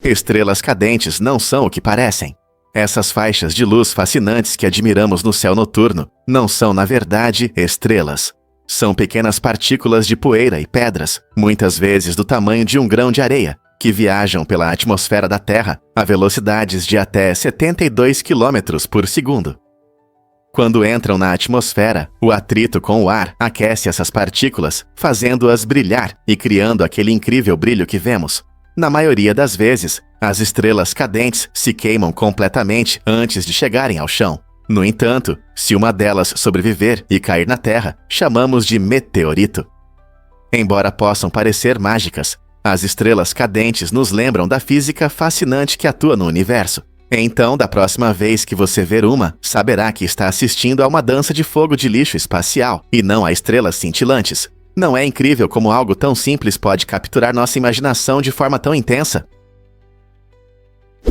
Estrelas cadentes não são o que parecem. Essas faixas de luz fascinantes que admiramos no céu noturno não são, na verdade, estrelas. São pequenas partículas de poeira e pedras, muitas vezes do tamanho de um grão de areia, que viajam pela atmosfera da Terra a velocidades de até 72 km por segundo. Quando entram na atmosfera, o atrito com o ar aquece essas partículas, fazendo-as brilhar e criando aquele incrível brilho que vemos. Na maioria das vezes, as estrelas cadentes se queimam completamente antes de chegarem ao chão. No entanto, se uma delas sobreviver e cair na Terra, chamamos de meteorito. Embora possam parecer mágicas, as estrelas cadentes nos lembram da física fascinante que atua no universo. Então, da próxima vez que você ver uma, saberá que está assistindo a uma dança de fogo de lixo espacial e não a estrelas cintilantes. Não é incrível como algo tão simples pode capturar nossa imaginação de forma tão intensa?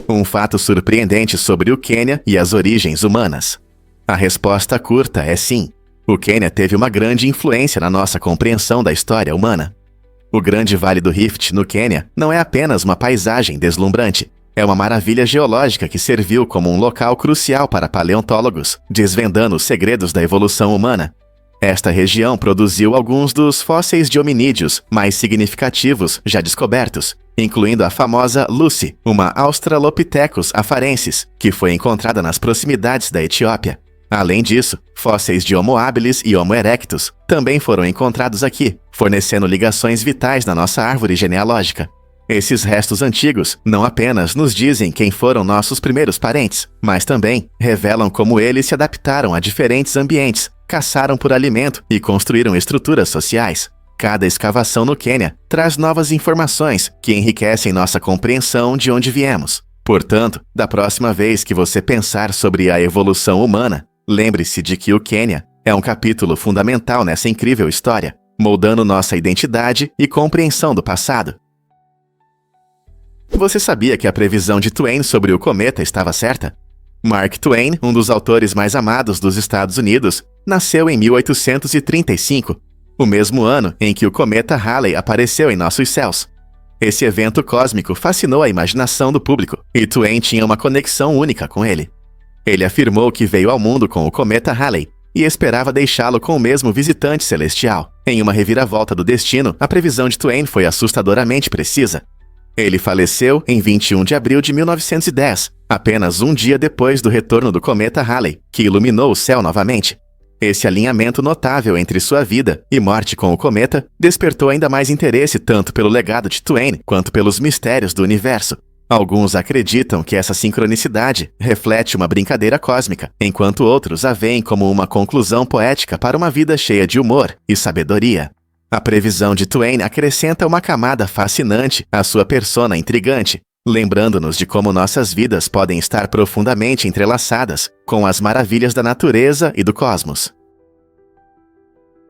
Um fato surpreendente sobre o Quênia e as origens humanas. A resposta curta é sim. O Quênia teve uma grande influência na nossa compreensão da história humana. O Grande Vale do Rift, no Quênia, não é apenas uma paisagem deslumbrante. É uma maravilha geológica que serviu como um local crucial para paleontólogos, desvendando os segredos da evolução humana. Esta região produziu alguns dos fósseis de hominídeos mais significativos já descobertos, incluindo a famosa Lucy, uma Australopithecus afarensis, que foi encontrada nas proximidades da Etiópia. Além disso, fósseis de Homo habilis e Homo erectus também foram encontrados aqui, fornecendo ligações vitais na nossa árvore genealógica. Esses restos antigos não apenas nos dizem quem foram nossos primeiros parentes, mas também revelam como eles se adaptaram a diferentes ambientes, caçaram por alimento e construíram estruturas sociais. Cada escavação no Quênia traz novas informações que enriquecem nossa compreensão de onde viemos. Portanto, da próxima vez que você pensar sobre a evolução humana, lembre-se de que o Quênia é um capítulo fundamental nessa incrível história, moldando nossa identidade e compreensão do passado. Você sabia que a previsão de Twain sobre o cometa estava certa? Mark Twain, um dos autores mais amados dos Estados Unidos, nasceu em 1835, o mesmo ano em que o cometa Halley apareceu em nossos céus. Esse evento cósmico fascinou a imaginação do público, e Twain tinha uma conexão única com ele. Ele afirmou que veio ao mundo com o cometa Halley e esperava deixá-lo com o mesmo visitante celestial. Em uma reviravolta do destino, a previsão de Twain foi assustadoramente precisa. Ele faleceu em 21 de abril de 1910, apenas um dia depois do retorno do cometa Halley, que iluminou o céu novamente. Esse alinhamento notável entre sua vida e morte com o cometa despertou ainda mais interesse tanto pelo legado de Twain quanto pelos mistérios do universo. Alguns acreditam que essa sincronicidade reflete uma brincadeira cósmica, enquanto outros a veem como uma conclusão poética para uma vida cheia de humor e sabedoria. A previsão de Twain acrescenta uma camada fascinante à sua persona intrigante, lembrando-nos de como nossas vidas podem estar profundamente entrelaçadas com as maravilhas da natureza e do cosmos.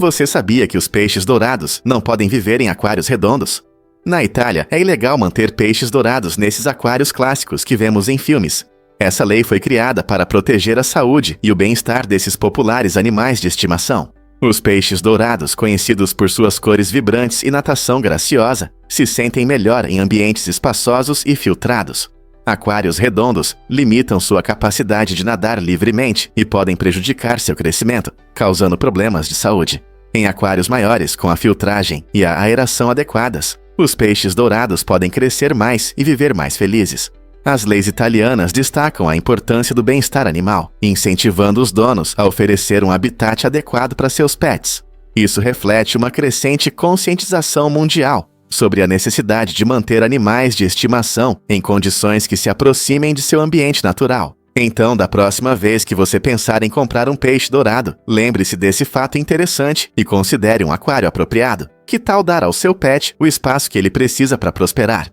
Você sabia que os peixes dourados não podem viver em aquários redondos? Na Itália, é ilegal manter peixes dourados nesses aquários clássicos que vemos em filmes. Essa lei foi criada para proteger a saúde e o bem-estar desses populares animais de estimação. Os peixes dourados, conhecidos por suas cores vibrantes e natação graciosa, se sentem melhor em ambientes espaçosos e filtrados. Aquários redondos limitam sua capacidade de nadar livremente e podem prejudicar seu crescimento, causando problemas de saúde. Em aquários maiores, com a filtragem e a aeração adequadas, os peixes dourados podem crescer mais e viver mais felizes. As leis italianas destacam a importância do bem-estar animal, incentivando os donos a oferecer um habitat adequado para seus pets. Isso reflete uma crescente conscientização mundial sobre a necessidade de manter animais de estimação em condições que se aproximem de seu ambiente natural. Então, da próxima vez que você pensar em comprar um peixe dourado, lembre-se desse fato interessante e considere um aquário apropriado. Que tal dar ao seu pet o espaço que ele precisa para prosperar?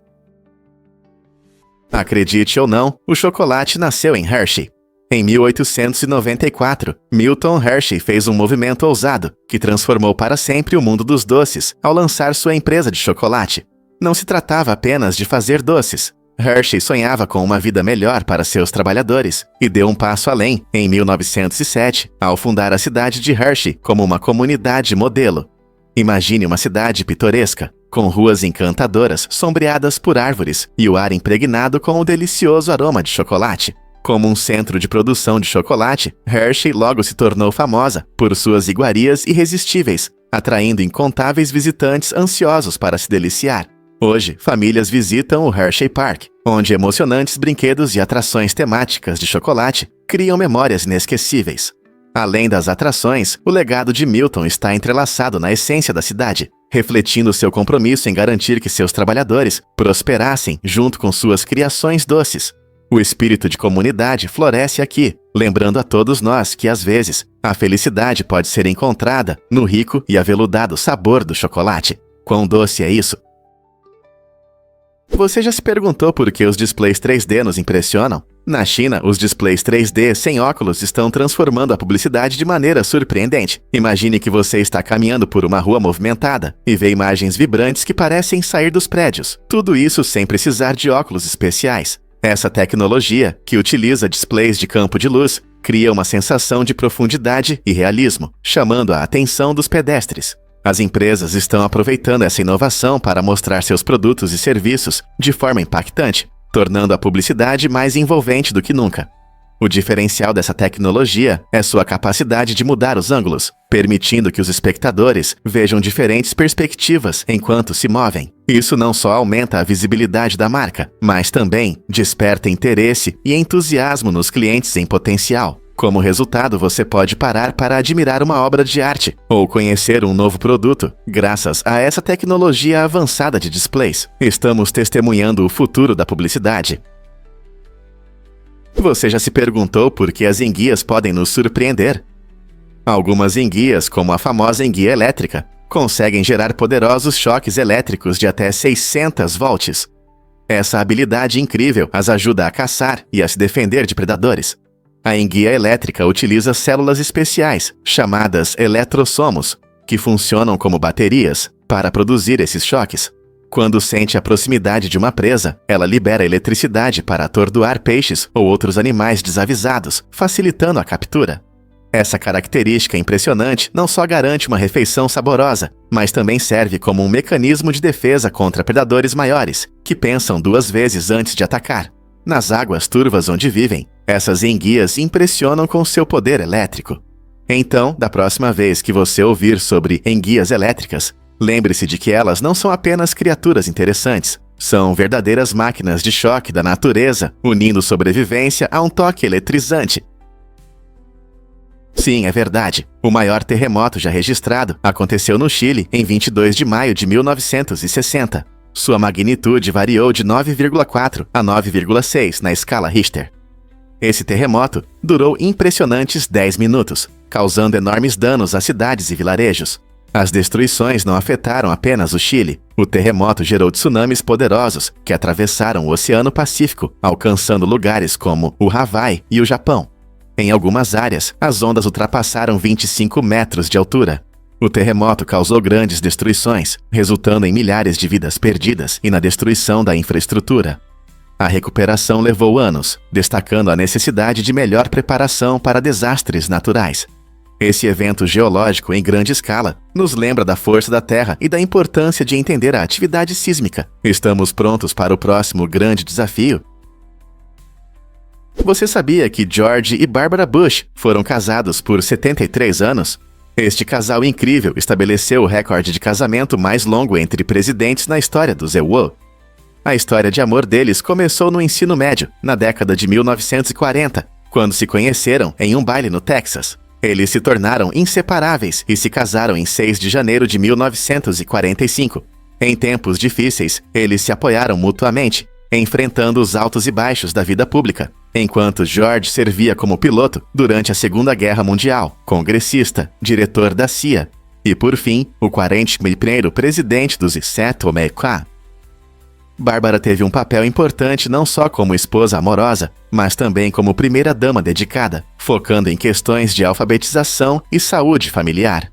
Acredite ou não, o chocolate nasceu em Hershey. Em 1894, Milton Hershey fez um movimento ousado que transformou para sempre o mundo dos doces ao lançar sua empresa de chocolate. Não se tratava apenas de fazer doces. Hershey sonhava com uma vida melhor para seus trabalhadores e deu um passo além em 1907 ao fundar a cidade de Hershey como uma comunidade modelo. Imagine uma cidade pitoresca, com ruas encantadoras sombreadas por árvores e o ar impregnado com o delicioso aroma de chocolate. Como um centro de produção de chocolate, Hershey logo se tornou famosa por suas iguarias irresistíveis, atraindo incontáveis visitantes ansiosos para se deliciar. Hoje, famílias visitam o Hershey Park, onde emocionantes brinquedos e atrações temáticas de chocolate criam memórias inesquecíveis. Além das atrações, o legado de Milton está entrelaçado na essência da cidade, refletindo seu compromisso em garantir que seus trabalhadores prosperassem junto com suas criações doces. O espírito de comunidade floresce aqui, lembrando a todos nós que, às vezes, a felicidade pode ser encontrada no rico e aveludado sabor do chocolate. Quão doce é isso? Você já se perguntou por que os displays 3D nos impressionam? Na China, os displays 3D sem óculos estão transformando a publicidade de maneira surpreendente. Imagine que você está caminhando por uma rua movimentada e vê imagens vibrantes que parecem sair dos prédios. Tudo isso sem precisar de óculos especiais. Essa tecnologia, que utiliza displays de campo de luz, cria uma sensação de profundidade e realismo, chamando a atenção dos pedestres. As empresas estão aproveitando essa inovação para mostrar seus produtos e serviços de forma impactante, tornando a publicidade mais envolvente do que nunca. O diferencial dessa tecnologia é sua capacidade de mudar os ângulos, permitindo que os espectadores vejam diferentes perspectivas enquanto se movem. Isso não só aumenta a visibilidade da marca, mas também desperta interesse e entusiasmo nos clientes em potencial. Como resultado, você pode parar para admirar uma obra de arte ou conhecer um novo produto. Graças a essa tecnologia avançada de displays, estamos testemunhando o futuro da publicidade. Você já se perguntou por que as enguias podem nos surpreender? Algumas enguias, como a famosa enguia elétrica, conseguem gerar poderosos choques elétricos de até 600 volts. Essa habilidade incrível as ajuda a caçar e a se defender de predadores. A enguia elétrica utiliza células especiais, chamadas eletrossomos, que funcionam como baterias para produzir esses choques. Quando sente a proximidade de uma presa, ela libera eletricidade para atordoar peixes ou outros animais desavisados, facilitando a captura. Essa característica impressionante não só garante uma refeição saborosa, mas também serve como um mecanismo de defesa contra predadores maiores, que pensam duas vezes antes de atacar. Nas águas turvas onde vivem, essas enguias impressionam com seu poder elétrico. Então, da próxima vez que você ouvir sobre enguias elétricas, lembre-se de que elas não são apenas criaturas interessantes, são verdadeiras máquinas de choque da natureza, unindo sobrevivência a um toque eletrizante. Sim, é verdade. O maior terremoto já registrado aconteceu no Chile em 22 de maio de 1960. Sua magnitude variou de 9,4 a 9,6 na escala Richter. Esse terremoto durou impressionantes 10 minutos, causando enormes danos a cidades e vilarejos. As destruições não afetaram apenas o Chile. O terremoto gerou tsunamis poderosos que atravessaram o Oceano Pacífico, alcançando lugares como o Hawaii e o Japão. Em algumas áreas, as ondas ultrapassaram 25 metros de altura. O terremoto causou grandes destruições, resultando em milhares de vidas perdidas e na destruição da infraestrutura. A recuperação levou anos, destacando a necessidade de melhor preparação para desastres naturais. Esse evento geológico em grande escala nos lembra da força da Terra e da importância de entender a atividade sísmica. Estamos prontos para o próximo grande desafio? Você sabia que George e Barbara Bush foram casados por 73 anos? Este casal incrível estabeleceu o recorde de casamento mais longo entre presidentes na história do ZWO. A história de amor deles começou no ensino médio, na década de 1940, quando se conheceram em um baile no Texas. Eles se tornaram inseparáveis e se casaram em 6 de janeiro de 1945. Em tempos difíceis, eles se apoiaram mutuamente, enfrentando os altos e baixos da vida pública, enquanto George servia como piloto durante a Segunda Guerra Mundial, congressista, diretor da CIA e, por fim, o 41º presidente dos Estados Unidos. Bárbara teve um papel importante não só como esposa amorosa, mas também como primeira-dama dedicada, focando em questões de alfabetização e saúde familiar.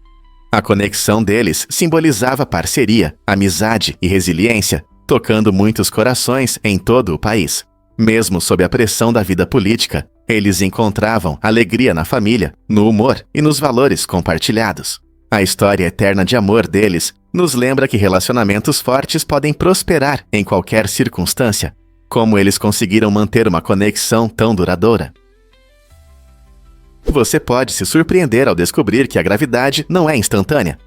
A conexão deles simbolizava parceria, amizade e resiliência, tocando muitos corações em todo o país. Mesmo sob a pressão da vida política, eles encontravam alegria na família, no humor e nos valores compartilhados. A história eterna de amor deles nos lembra que relacionamentos fortes podem prosperar em qualquer circunstância. Como eles conseguiram manter uma conexão tão duradoura? Você pode se surpreender ao descobrir que a gravidade não é instantânea.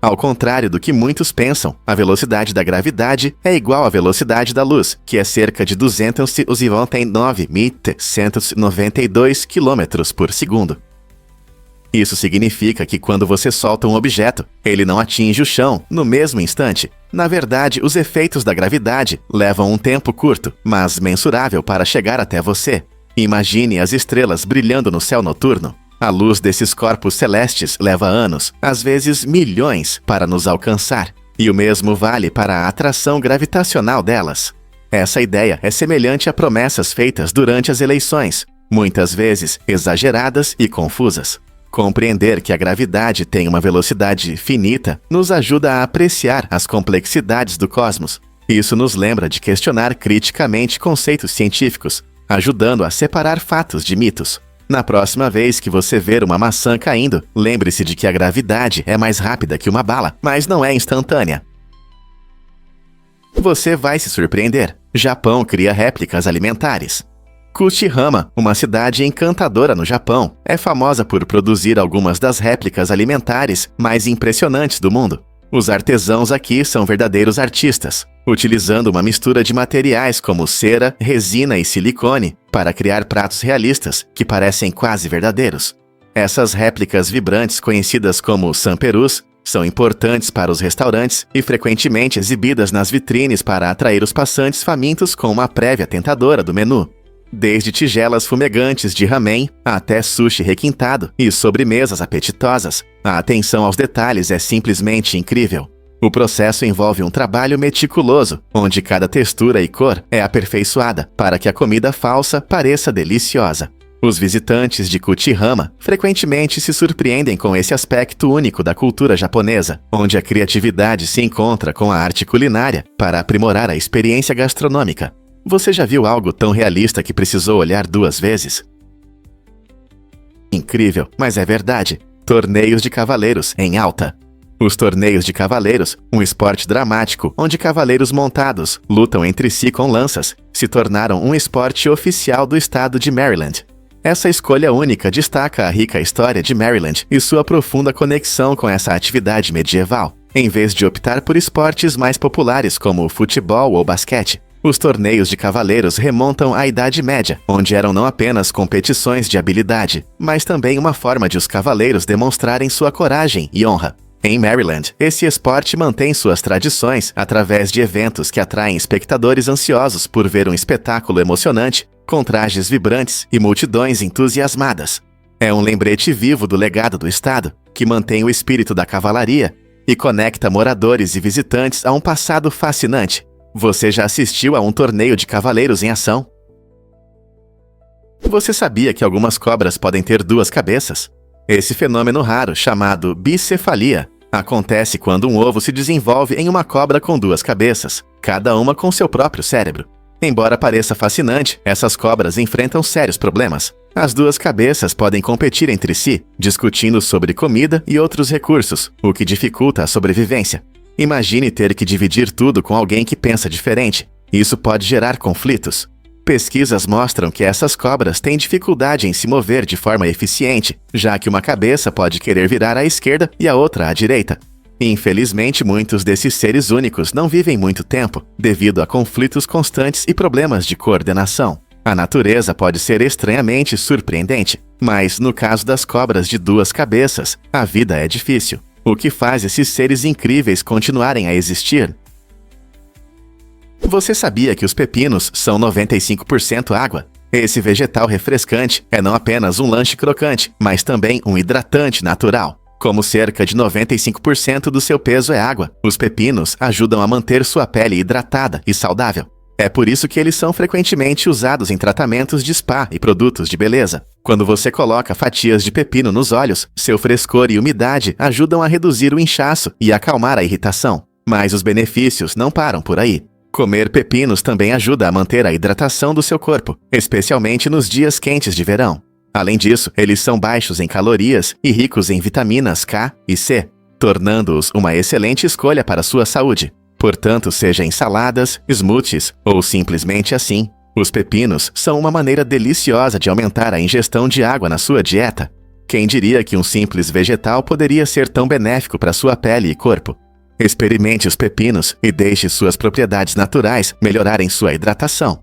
Ao contrário do que muitos pensam, a velocidade da gravidade é igual à velocidade da luz, que é cerca de 299.192 km por segundo. Isso significa que quando você solta um objeto, ele não atinge o chão no mesmo instante. Na verdade, os efeitos da gravidade levam um tempo curto, mas mensurável para chegar até você. Imagine as estrelas brilhando no céu noturno. A luz desses corpos celestes leva anos, às vezes milhões, para nos alcançar. E o mesmo vale para a atração gravitacional delas. Essa ideia é semelhante a promessas feitas durante as eleições, muitas vezes exageradas e confusas. Compreender que a gravidade tem uma velocidade finita nos ajuda a apreciar as complexidades do cosmos. Isso nos lembra de questionar criticamente conceitos científicos, ajudando a separar fatos de mitos. Na próxima vez que você ver uma maçã caindo, lembre-se de que a gravidade é mais rápida que uma bala, mas não é instantânea. Você vai se surpreender. Japão cria réplicas alimentares. Kuchihama, uma cidade encantadora no Japão, é famosa por produzir algumas das réplicas alimentares mais impressionantes do mundo. Os artesãos aqui são verdadeiros artistas, utilizando uma mistura de materiais como cera, resina e silicone para criar pratos realistas que parecem quase verdadeiros. Essas réplicas vibrantes, conhecidas como sanperus, são importantes para os restaurantes e frequentemente exibidas nas vitrines para atrair os passantes famintos com uma prévia tentadora do menu. Desde tigelas fumegantes de ramen até sushi requintado e sobremesas apetitosas, a atenção aos detalhes é simplesmente incrível. O processo envolve um trabalho meticuloso, onde cada textura e cor é aperfeiçoada para que a comida falsa pareça deliciosa. Os visitantes de Kuchihama frequentemente se surpreendem com esse aspecto único da cultura japonesa, onde a criatividade se encontra com a arte culinária para aprimorar a experiência gastronômica. Você já viu algo tão realista que precisou olhar 2 vezes? Incrível, mas é verdade. Torneios de cavaleiros em alta. Os torneios de cavaleiros, um esporte dramático onde cavaleiros montados lutam entre si com lanças, se tornaram um esporte oficial do estado de Maryland. Essa escolha única destaca a rica história de Maryland e sua profunda conexão com essa atividade medieval, em vez de optar por esportes mais populares como futebol ou basquete. Os torneios de cavaleiros remontam à Idade Média, onde eram não apenas competições de habilidade, mas também uma forma de os cavaleiros demonstrarem sua coragem e honra. Em Maryland, esse esporte mantém suas tradições através de eventos que atraem espectadores ansiosos por ver um espetáculo emocionante, com trajes vibrantes e multidões entusiasmadas. É um lembrete vivo do legado do estado, que mantém o espírito da cavalaria e conecta moradores e visitantes a um passado fascinante. Você já assistiu a um torneio de cavaleiros em ação? Você sabia que algumas cobras podem ter 2 cabeças? Esse fenômeno raro, chamado bicefalia, acontece quando um ovo se desenvolve em uma cobra com 2 cabeças, cada uma com seu próprio cérebro. Embora pareça fascinante, essas cobras enfrentam sérios problemas. As 2 cabeças podem competir entre si, discutindo sobre comida e outros recursos, o que dificulta a sobrevivência. Imagine ter que dividir tudo com alguém que pensa diferente. Isso pode gerar conflitos. Pesquisas mostram que essas cobras têm dificuldade em se mover de forma eficiente, já que uma cabeça pode querer virar à esquerda e a outra à direita. Infelizmente, muitos desses seres únicos não vivem muito tempo, devido a conflitos constantes e problemas de coordenação. A natureza pode ser estranhamente surpreendente, mas no caso das cobras de 2 cabeças, a vida é difícil. O que faz esses seres incríveis continuarem a existir? Você sabia que os pepinos são 95% água? Esse vegetal refrescante é não apenas um lanche crocante, mas também um hidratante natural. Como cerca de 95% do seu peso é água, os pepinos ajudam a manter sua pele hidratada e saudável. É por isso que eles são frequentemente usados em tratamentos de spa e produtos de beleza. Quando você coloca fatias de pepino nos olhos, seu frescor e umidade ajudam a reduzir o inchaço e acalmar a irritação. Mas os benefícios não param por aí. Comer pepinos também ajuda a manter a hidratação do seu corpo, especialmente nos dias quentes de verão. Além disso, eles são baixos em calorias e ricos em vitaminas K e C. tornando-os uma excelente escolha para sua saúde. Portanto, seja em saladas, smoothies ou simplesmente assim, os pepinos são uma maneira deliciosa de aumentar a ingestão de água na sua dieta. Quem diria que um simples vegetal poderia ser tão benéfico para sua pele e corpo? Experimente os pepinos e deixe suas propriedades naturais melhorarem sua hidratação.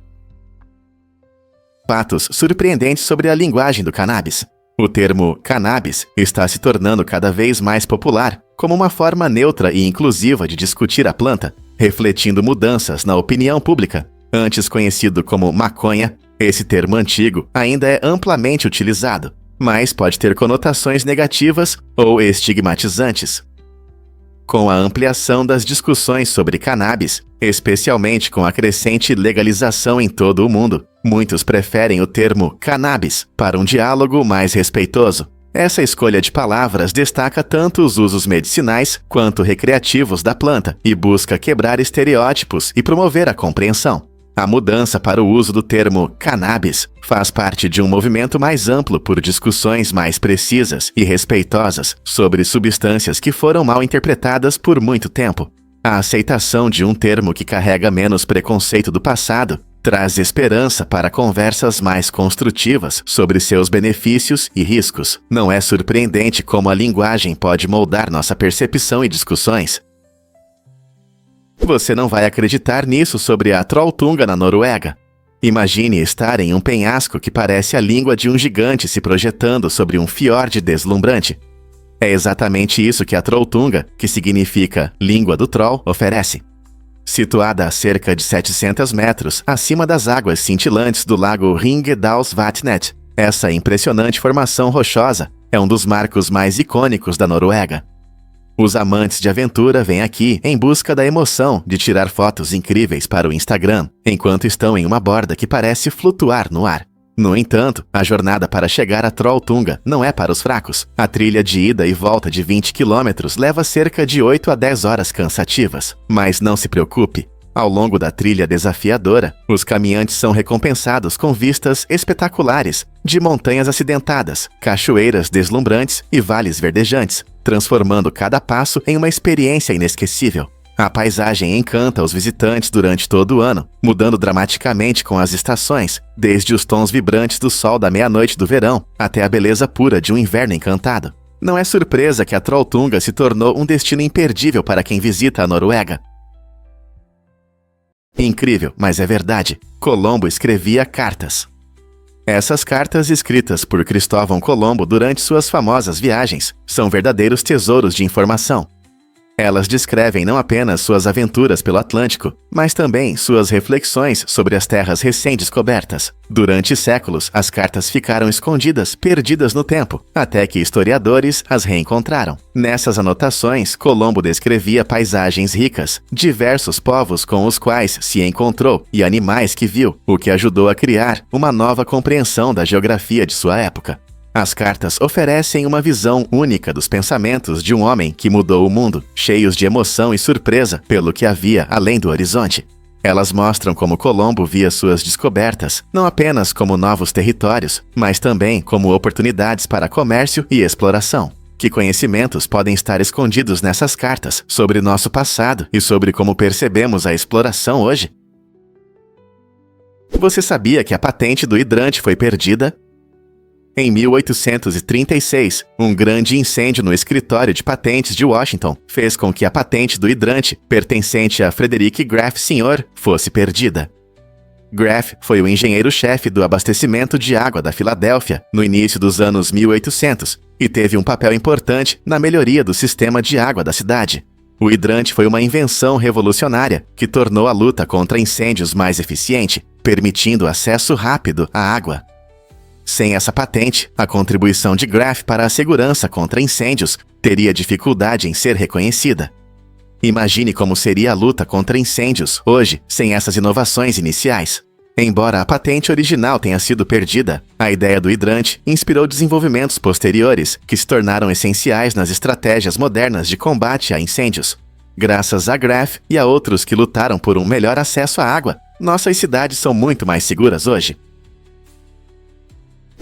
Fatos surpreendentes sobre a linguagem do cannabis. O termo cannabis está se tornando cada vez mais popular como uma forma neutra e inclusiva de discutir a planta, refletindo mudanças na opinião pública. Antes conhecido como maconha, esse termo antigo ainda é amplamente utilizado, mas pode ter conotações negativas ou estigmatizantes. Com a ampliação das discussões sobre cannabis, especialmente com a crescente legalização em todo o mundo, muitos preferem o termo cannabis para um diálogo mais respeitoso. Essa escolha de palavras destaca tanto os usos medicinais quanto recreativos da planta e busca quebrar estereótipos e promover a compreensão. A mudança para o uso do termo cannabis faz parte de um movimento mais amplo por discussões mais precisas e respeitosas sobre substâncias que foram mal interpretadas por muito tempo. A aceitação de um termo que carrega menos preconceito do passado traz esperança para conversas mais construtivas sobre seus benefícios e riscos. Não é surpreendente como a linguagem pode moldar nossa percepção e discussões. Você não vai acreditar nisso sobre a Trolltunga na Noruega. Imagine estar em um penhasco que parece a língua de um gigante se projetando sobre um fiord deslumbrante. É exatamente isso que a Trolltunga, que significa língua do troll, oferece. Situada a cerca de 700 metros acima das águas cintilantes do lago Ringedalsvatnet, essa impressionante formação rochosa é um dos marcos mais icônicos da Noruega. Os amantes de aventura vêm aqui em busca da emoção de tirar fotos incríveis para o Instagram, enquanto estão em uma borda que parece flutuar no ar. No entanto, a jornada para chegar a Trolltunga não é para os fracos. A trilha de ida e volta de 20 km leva cerca de 8 a 10 horas cansativas. Mas não se preocupe. Ao longo da trilha desafiadora, os caminhantes são recompensados com vistas espetaculares de montanhas acidentadas, cachoeiras deslumbrantes e vales verdejantes, transformando cada passo em uma experiência inesquecível. A paisagem encanta os visitantes durante todo o ano, mudando dramaticamente com as estações, desde os tons vibrantes do sol da meia-noite do verão até a beleza pura de um inverno encantado. Não é surpresa que a Trolltunga se tornou um destino imperdível para quem visita a Noruega. Incrível, mas é verdade. Colombo escrevia cartas. Essas cartas escritas por Cristóvão Colombo durante suas famosas viagens são verdadeiros tesouros de informação. Elas descrevem não apenas suas aventuras pelo Atlântico, mas também suas reflexões sobre as terras recém-descobertas. Durante séculos, as cartas ficaram escondidas, perdidas no tempo, até que historiadores as reencontraram. Nessas anotações, Colombo descrevia paisagens ricas, diversos povos com os quais se encontrou e animais que viu, o que ajudou a criar uma nova compreensão da geografia de sua época. As cartas oferecem uma visão única dos pensamentos de um homem que mudou o mundo, cheios de emoção e surpresa pelo que havia além do horizonte. Elas mostram como Colombo via suas descobertas, não apenas como novos territórios, mas também como oportunidades para comércio e exploração. Que conhecimentos podem estar escondidos nessas cartas sobre nosso passado e sobre como percebemos a exploração hoje? Você sabia que a patente do hidrante foi perdida? Em 1836, um grande incêndio no escritório de patentes de Washington fez com que a patente do hidrante, pertencente a Frederick Graff Sr., fosse perdida. Graff foi o engenheiro-chefe do abastecimento de água da Filadélfia no início dos anos 1800 e teve um papel importante na melhoria do sistema de água da cidade. O hidrante foi uma invenção revolucionária que tornou a luta contra incêndios mais eficiente, permitindo acesso rápido à água. Sem essa patente, a contribuição de Graff para a segurança contra incêndios teria dificuldade em ser reconhecida. Imagine como seria a luta contra incêndios hoje sem essas inovações iniciais. Embora a patente original tenha sido perdida, a ideia do hidrante inspirou desenvolvimentos posteriores que se tornaram essenciais nas estratégias modernas de combate a incêndios. Graças a Graff e a outros que lutaram por um melhor acesso à água, nossas cidades são muito mais seguras hoje.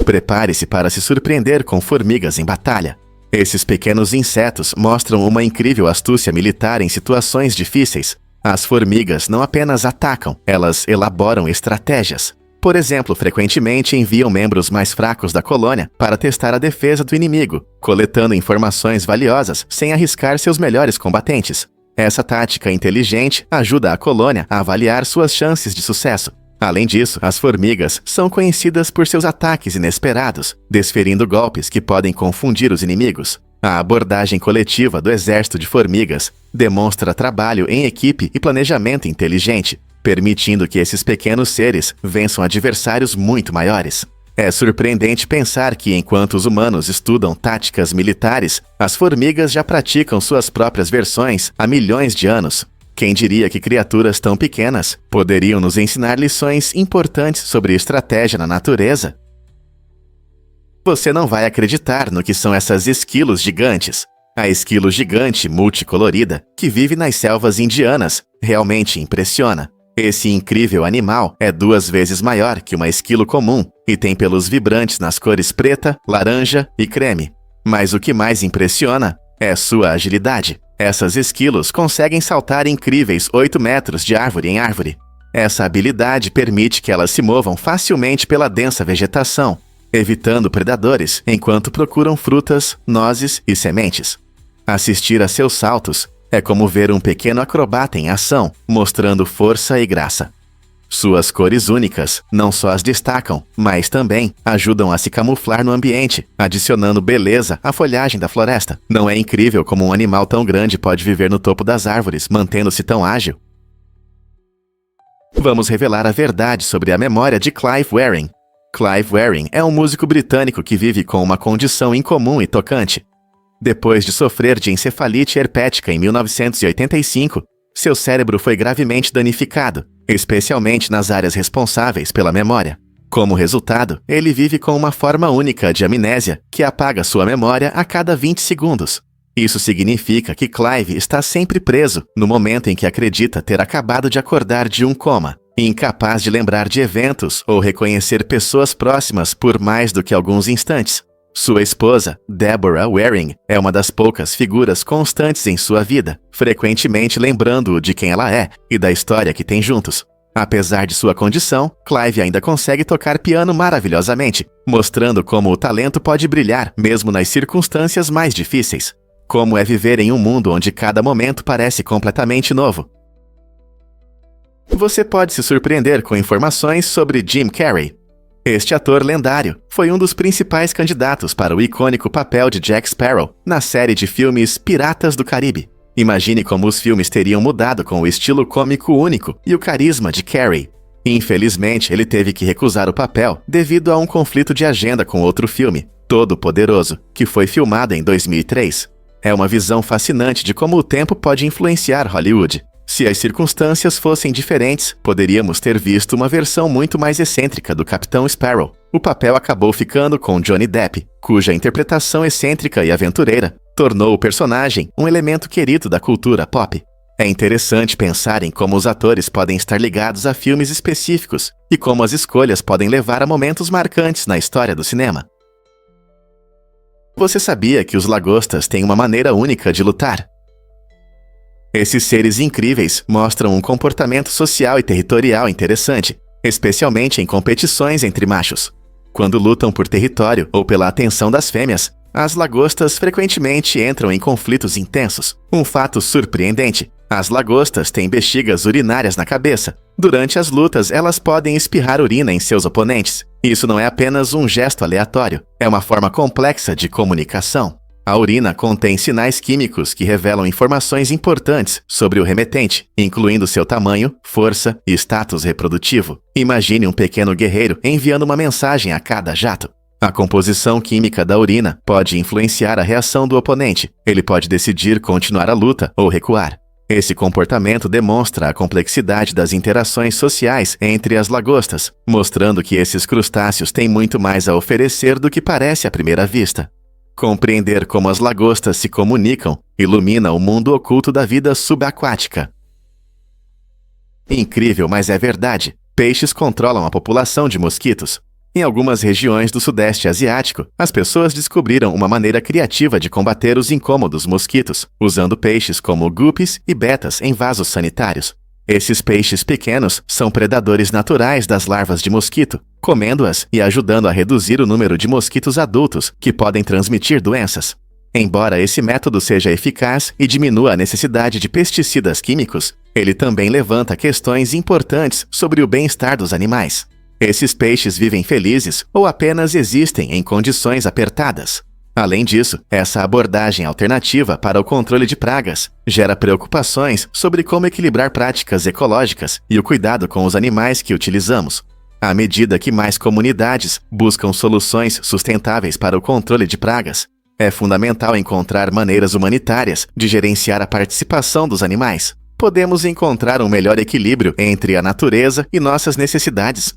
Prepare-se para se surpreender com formigas em batalha. Esses pequenos insetos mostram uma incrível astúcia militar em situações difíceis. As formigas não apenas atacam, elas elaboram estratégias. Por exemplo, frequentemente enviam membros mais fracos da colônia para testar a defesa do inimigo, coletando informações valiosas sem arriscar seus melhores combatentes. Essa tática inteligente ajuda a colônia a avaliar suas chances de sucesso. Além disso, as formigas são conhecidas por seus ataques inesperados, desferindo golpes que podem confundir os inimigos. A abordagem coletiva do exército de formigas demonstra trabalho em equipe e planejamento inteligente, permitindo que esses pequenos seres vençam adversários muito maiores. É surpreendente pensar que, enquanto os humanos estudam táticas militares, as formigas já praticam suas próprias versões há milhões de anos. Quem diria que criaturas tão pequenas poderiam nos ensinar lições importantes sobre estratégia na natureza? Você não vai acreditar no que são essas esquilos gigantes. A esquilo gigante multicolorida, que vive nas selvas indianas, realmente impressiona. Esse incrível animal é 2 vezes maior que uma esquilo comum e tem pelos vibrantes nas cores preta, laranja e creme. Mas o que mais impressiona é sua agilidade. Essas esquilos conseguem saltar incríveis 8 metros de árvore em árvore. Essa habilidade permite que elas se movam facilmente pela densa vegetação, evitando predadores enquanto procuram frutas, nozes e sementes. Assistir a seus saltos é como ver um pequeno acrobata em ação, mostrando força e graça. Suas cores únicas não só as destacam, mas também ajudam a se camuflar no ambiente, adicionando beleza à folhagem da floresta. Não é incrível como um animal tão grande pode viver no topo das árvores, mantendo-se tão ágil? Vamos revelar a verdade sobre a memória de Clive Wearing. Clive Wearing é um músico britânico que vive com uma condição incomum e tocante. Depois de sofrer de encefalite herpética em 1985, seu cérebro foi gravemente danificado, especialmente nas áreas responsáveis pela memória. Como resultado, ele vive com uma forma única de amnésia que apaga sua memória a cada 20 segundos. Isso significa que Clive está sempre preso no momento em que acredita ter acabado de acordar de um coma, incapaz de lembrar de eventos ou reconhecer pessoas próximas por mais do que alguns instantes. Sua esposa, Deborah Waring, é uma das poucas figuras constantes em sua vida, frequentemente lembrando-o de quem ela é e da história que tem juntos. Apesar de sua condição, Clive ainda consegue tocar piano maravilhosamente, mostrando como o talento pode brilhar mesmo nas circunstâncias mais difíceis. Como é viver em um mundo onde cada momento parece completamente novo. Você pode se surpreender com informações sobre Jim Carrey. Este ator lendário foi um dos principais candidatos para o icônico papel de Jack Sparrow na série de filmes Piratas do Caribe. Imagine como os filmes teriam mudado com o estilo cômico único e o carisma de Carrey. Infelizmente, ele teve que recusar o papel devido a um conflito de agenda com outro filme, Todo-Poderoso, que foi filmado em 2003. É uma visão fascinante de como o tempo pode influenciar Hollywood. Se as circunstâncias fossem diferentes, poderíamos ter visto uma versão muito mais excêntrica do Capitão Sparrow. O papel acabou ficando com Johnny Depp, cuja interpretação excêntrica e aventureira tornou o personagem um elemento querido da cultura pop. É interessante pensar em como os atores podem estar ligados a filmes específicos e como as escolhas podem levar a momentos marcantes na história do cinema. Você sabia que os lagostas têm uma maneira única de lutar? Esses seres incríveis mostram um comportamento social e territorial interessante, especialmente em competições entre machos. Quando lutam por território ou pela atenção das fêmeas, as lagostas frequentemente entram em conflitos intensos. Um fato surpreendente: as lagostas têm bexigas urinárias na cabeça. Durante as lutas, elas podem espirrar urina em seus oponentes. Isso não é apenas um gesto aleatório, é uma forma complexa de comunicação. A urina contém sinais químicos que revelam informações importantes sobre o remetente, incluindo seu tamanho, força e status reprodutivo. Imagine um pequeno guerreiro enviando uma mensagem a cada jato. A composição química da urina pode influenciar a reação do oponente. Ele pode decidir continuar a luta ou recuar. Esse comportamento demonstra a complexidade das interações sociais entre as lagostas, mostrando que esses crustáceos têm muito mais a oferecer do que parece à primeira vista. Compreender como as lagostas se comunicam ilumina o mundo oculto da vida subaquática. Incrível, mas é verdade. Peixes controlam a população de mosquitos. Em algumas regiões do Sudeste Asiático, as pessoas descobriram uma maneira criativa de combater os incômodos mosquitos, usando peixes como guppies e betas em vasos sanitários. Esses peixes pequenos são predadores naturais das larvas de mosquito, comendo-as e ajudando a reduzir o número de mosquitos adultos que podem transmitir doenças. Embora esse método seja eficaz e diminua a necessidade de pesticidas químicos, ele também levanta questões importantes sobre o bem-estar dos animais. Esses peixes vivem felizes ou apenas existem em condições apertadas. Além disso, essa abordagem alternativa para o controle de pragas gera preocupações sobre como equilibrar práticas ecológicas e o cuidado com os animais que utilizamos. À medida que mais comunidades buscam soluções sustentáveis para o controle de pragas, é fundamental encontrar maneiras humanitárias de gerenciar a participação dos animais. Podemos encontrar um melhor equilíbrio entre a natureza e nossas necessidades.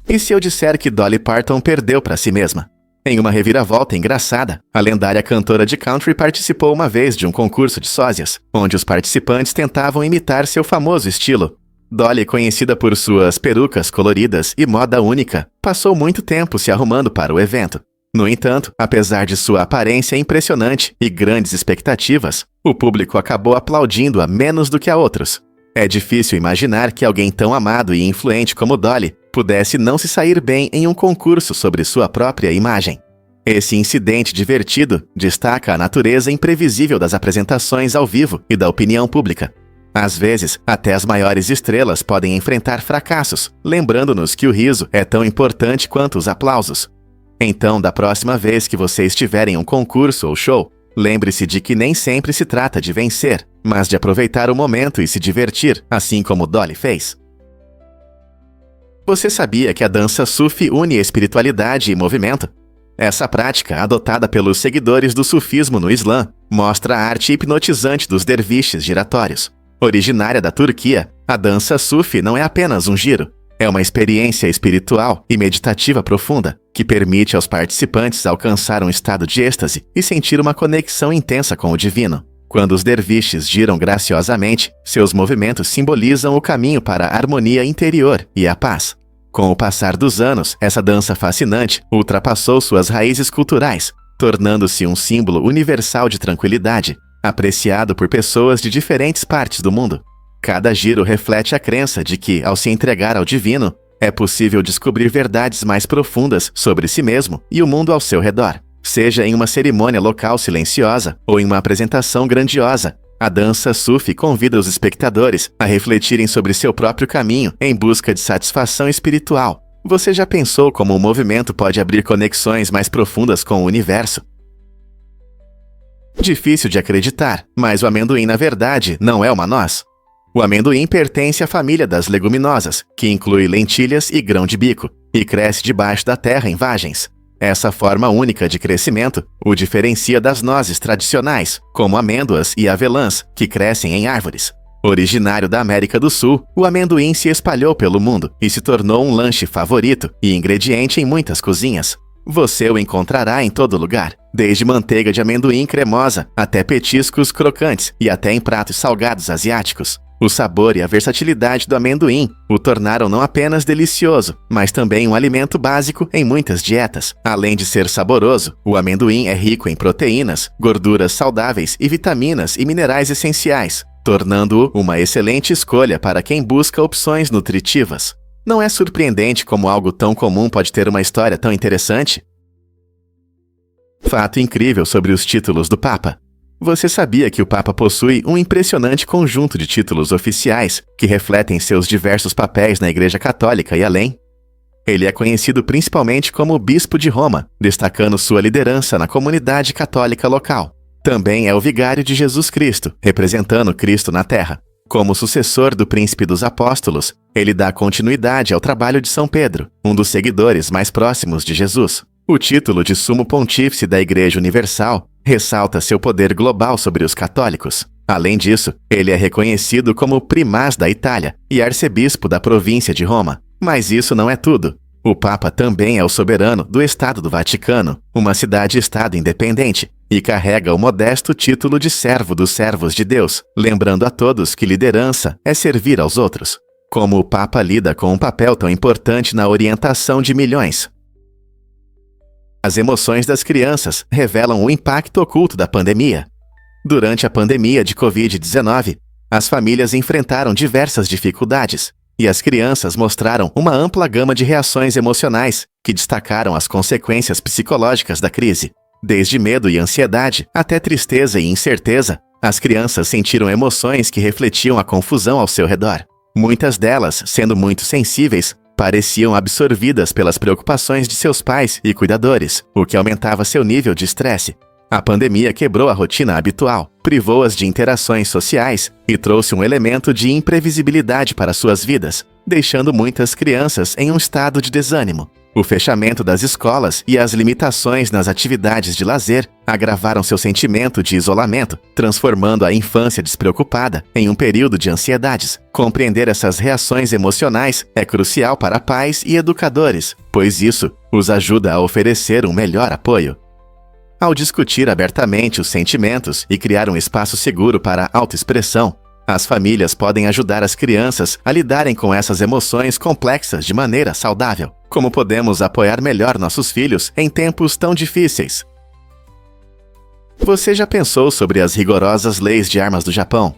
E se eu disser que Dolly Parton perdeu para si mesma? Em uma reviravolta engraçada, a lendária cantora de country participou uma vez de um concurso de sósias, onde os participantes tentavam imitar seu famoso estilo. Dolly, conhecida por suas perucas coloridas e moda única, passou muito tempo se arrumando para o evento. No entanto, apesar de sua aparência impressionante e grandes expectativas, o público acabou aplaudindo-a menos do que a outros. É difícil imaginar que alguém tão amado e influente como Dolly pudesse não se sair bem em um concurso sobre sua própria imagem. Esse incidente divertido destaca a natureza imprevisível das apresentações ao vivo e da opinião pública. Às vezes, até as maiores estrelas podem enfrentar fracassos, lembrando-nos que o riso é tão importante quanto os aplausos. Então, da próxima vez que você estiver em um concurso ou show, lembre-se de que nem sempre se trata de vencer, mas de aproveitar o momento e se divertir, assim como Dolly fez. Você sabia que a dança Sufi une espiritualidade e movimento? Essa prática, adotada pelos seguidores do sufismo no Islã, mostra a arte hipnotizante dos derviches giratórios. Originária da Turquia, a dança Sufi não é apenas um giro. É uma experiência espiritual e meditativa profunda, que permite aos participantes alcançar um estado de êxtase e sentir uma conexão intensa com o divino. Quando os derviches giram graciosamente, seus movimentos simbolizam o caminho para a harmonia interior e a paz. Com o passar dos anos, essa dança fascinante ultrapassou suas raízes culturais, tornando-se um símbolo universal de tranquilidade, apreciado por pessoas de diferentes partes do mundo. Cada giro reflete a crença de que, ao se entregar ao divino, é possível descobrir verdades mais profundas sobre si mesmo e o mundo ao seu redor. Seja em uma cerimônia local silenciosa ou em uma apresentação grandiosa, a dança Sufi convida os espectadores a refletirem sobre seu próprio caminho em busca de satisfação espiritual. Você já pensou como o movimento pode abrir conexões mais profundas com o universo? Difícil de acreditar, mas o amendoim na verdade não é uma noz. O amendoim pertence à família das leguminosas, que inclui lentilhas e grão de bico, e cresce debaixo da terra em vagens. Essa forma única de crescimento o diferencia das nozes tradicionais, como amêndoas e avelãs, que crescem em árvores. Originário da América do Sul, o amendoim se espalhou pelo mundo e se tornou um lanche favorito e ingrediente em muitas cozinhas. Você o encontrará em todo lugar, desde manteiga de amendoim cremosa até petiscos crocantes e até em pratos salgados asiáticos. O sabor e a versatilidade do amendoim o tornaram não apenas delicioso, mas também um alimento básico em muitas dietas. Além de ser saboroso, o amendoim é rico em proteínas, gorduras saudáveis e vitaminas e minerais essenciais, tornando-o uma excelente escolha para quem busca opções nutritivas. Não é surpreendente como algo tão comum pode ter uma história tão interessante? Fato incrível sobre os títulos do Papa. Você sabia que o Papa possui um impressionante conjunto de títulos oficiais que refletem seus diversos papéis na Igreja Católica e além? Ele é conhecido principalmente como Bispo de Roma, destacando sua liderança na comunidade católica local. Também é o Vigário de Jesus Cristo, representando Cristo na Terra. Como sucessor do Príncipe dos Apóstolos, ele dá continuidade ao trabalho de São Pedro, um dos seguidores mais próximos de Jesus. O título de Sumo Pontífice da Igreja Universal ressalta seu poder global sobre os católicos. Além disso, ele é reconhecido como primaz da Itália e arcebispo da província de Roma. Mas isso não é tudo. O Papa também é o soberano do Estado do Vaticano, uma cidade-estado independente, e carrega o modesto título de servo dos servos de Deus, lembrando a todos que liderança é servir aos outros. como o Papa lida com um papel tão importante na orientação de milhões. As emoções das crianças revelam o impacto oculto da pandemia. Durante a pandemia de Covid-19, as famílias enfrentaram diversas dificuldades, e as crianças mostraram uma ampla gama de reações emocionais que destacaram as consequências psicológicas da crise. Desde medo e ansiedade até tristeza e incerteza, as crianças sentiram emoções que refletiam a confusão ao seu redor. Muitas delas, sendo muito sensíveis, pareciam absorvidas pelas preocupações de seus pais e cuidadores, o que aumentava seu nível de estresse. A pandemia quebrou a rotina habitual, privou-as de interações sociais e trouxe um elemento de imprevisibilidade para suas vidas, deixando muitas crianças em um estado de desânimo. O fechamento das escolas e as limitações nas atividades de lazer agravaram seu sentimento de isolamento, transformando a infância despreocupada em um período de ansiedades. Compreender essas reações emocionais é crucial para pais e educadores, pois isso os ajuda a oferecer um melhor apoio. Ao discutir abertamente os sentimentos e criar um espaço seguro para a autoexpressão, as famílias podem ajudar as crianças a lidarem com essas emoções complexas de maneira saudável. Como podemos apoiar melhor nossos filhos em tempos tão difíceis? Você já pensou sobre as rigorosas leis de armas do Japão?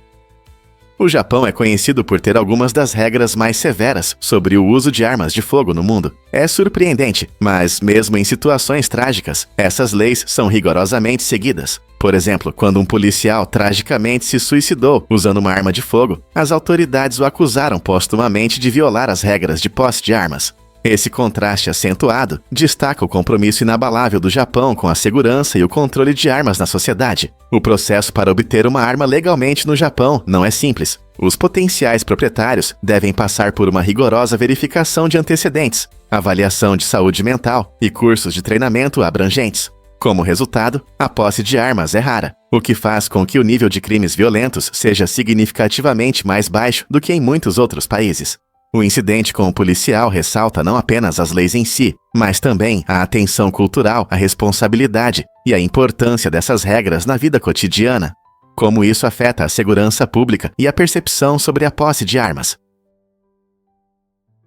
O Japão é conhecido por ter algumas das regras mais severas sobre o uso de armas de fogo no mundo. É surpreendente, mas mesmo em situações trágicas, essas leis são rigorosamente seguidas. Por exemplo, quando um policial tragicamente se suicidou usando uma arma de fogo, as autoridades o acusaram postumamente de violar as regras de posse de armas. Esse contraste acentuado destaca o compromisso inabalável do Japão com a segurança e o controle de armas na sociedade. O processo para obter uma arma legalmente no Japão não é simples. Os potenciais proprietários devem passar por uma rigorosa verificação de antecedentes, avaliação de saúde mental e cursos de treinamento abrangentes. Como resultado, a posse de armas é rara, o que faz com que o nível de crimes violentos seja significativamente mais baixo do que em muitos outros países. O incidente com o policial ressalta não apenas as leis em si, mas também a atenção cultural, a responsabilidade e a importância dessas regras na vida cotidiana. Como isso afeta a segurança pública e a percepção sobre a posse de armas.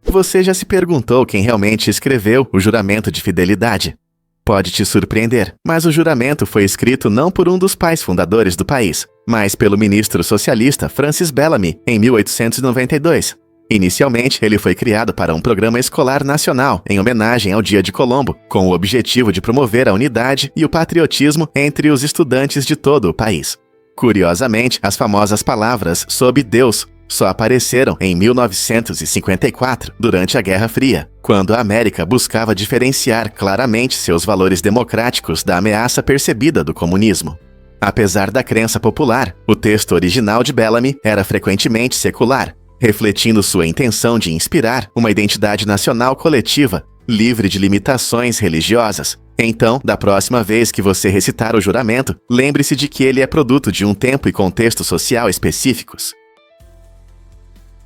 Você já se perguntou quem realmente escreveu o juramento de fidelidade? Pode te surpreender, mas o juramento foi escrito não por um dos pais fundadores do país, mas pelo ministro socialista Francis Bellamy, em 1892. Inicialmente, ele foi criado para um programa escolar nacional em homenagem ao Dia de Colombo, com o objetivo de promover a unidade e o patriotismo entre os estudantes de todo o país. Curiosamente, as famosas palavras "sob Deus" só apareceram em 1954, durante a Guerra Fria, quando a América buscava diferenciar claramente seus valores democráticos da ameaça percebida do comunismo. Apesar da crença popular, o texto original de Bellamy era frequentemente secular, refletindo sua intenção de inspirar uma identidade nacional coletiva, livre de limitações religiosas. Então, da próxima vez que você recitar o juramento, lembre-se de que ele é produto de um tempo e contexto social específicos.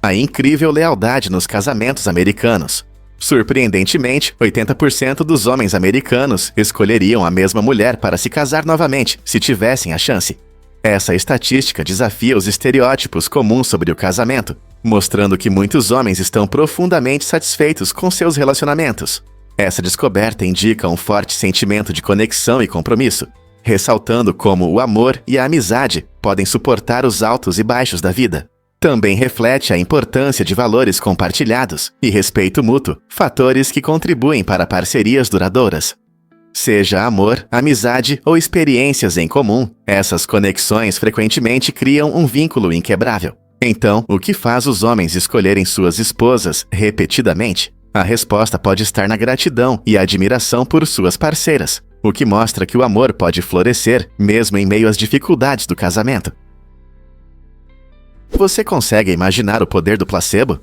A incrível lealdade nos casamentos americanos. Surpreendentemente, 80% dos homens americanos escolheriam a mesma mulher para se casar novamente, se tivessem a chance. Essa estatística desafia os estereótipos comuns sobre o casamento, mostrando que muitos homens estão profundamente satisfeitos com seus relacionamentos. Essa descoberta indica um forte sentimento de conexão e compromisso, ressaltando como o amor e a amizade podem suportar os altos e baixos da vida. Também reflete a importância de valores compartilhados e respeito mútuo, fatores que contribuem para parcerias duradouras. Seja amor, amizade ou experiências em comum, essas conexões frequentemente criam um vínculo inquebrável. Então, o que faz os homens escolherem suas esposas repetidamente? A resposta pode estar na gratidão e admiração por suas parceiras, o que mostra que o amor pode florescer mesmo em meio às dificuldades do casamento. Você consegue imaginar o poder do placebo?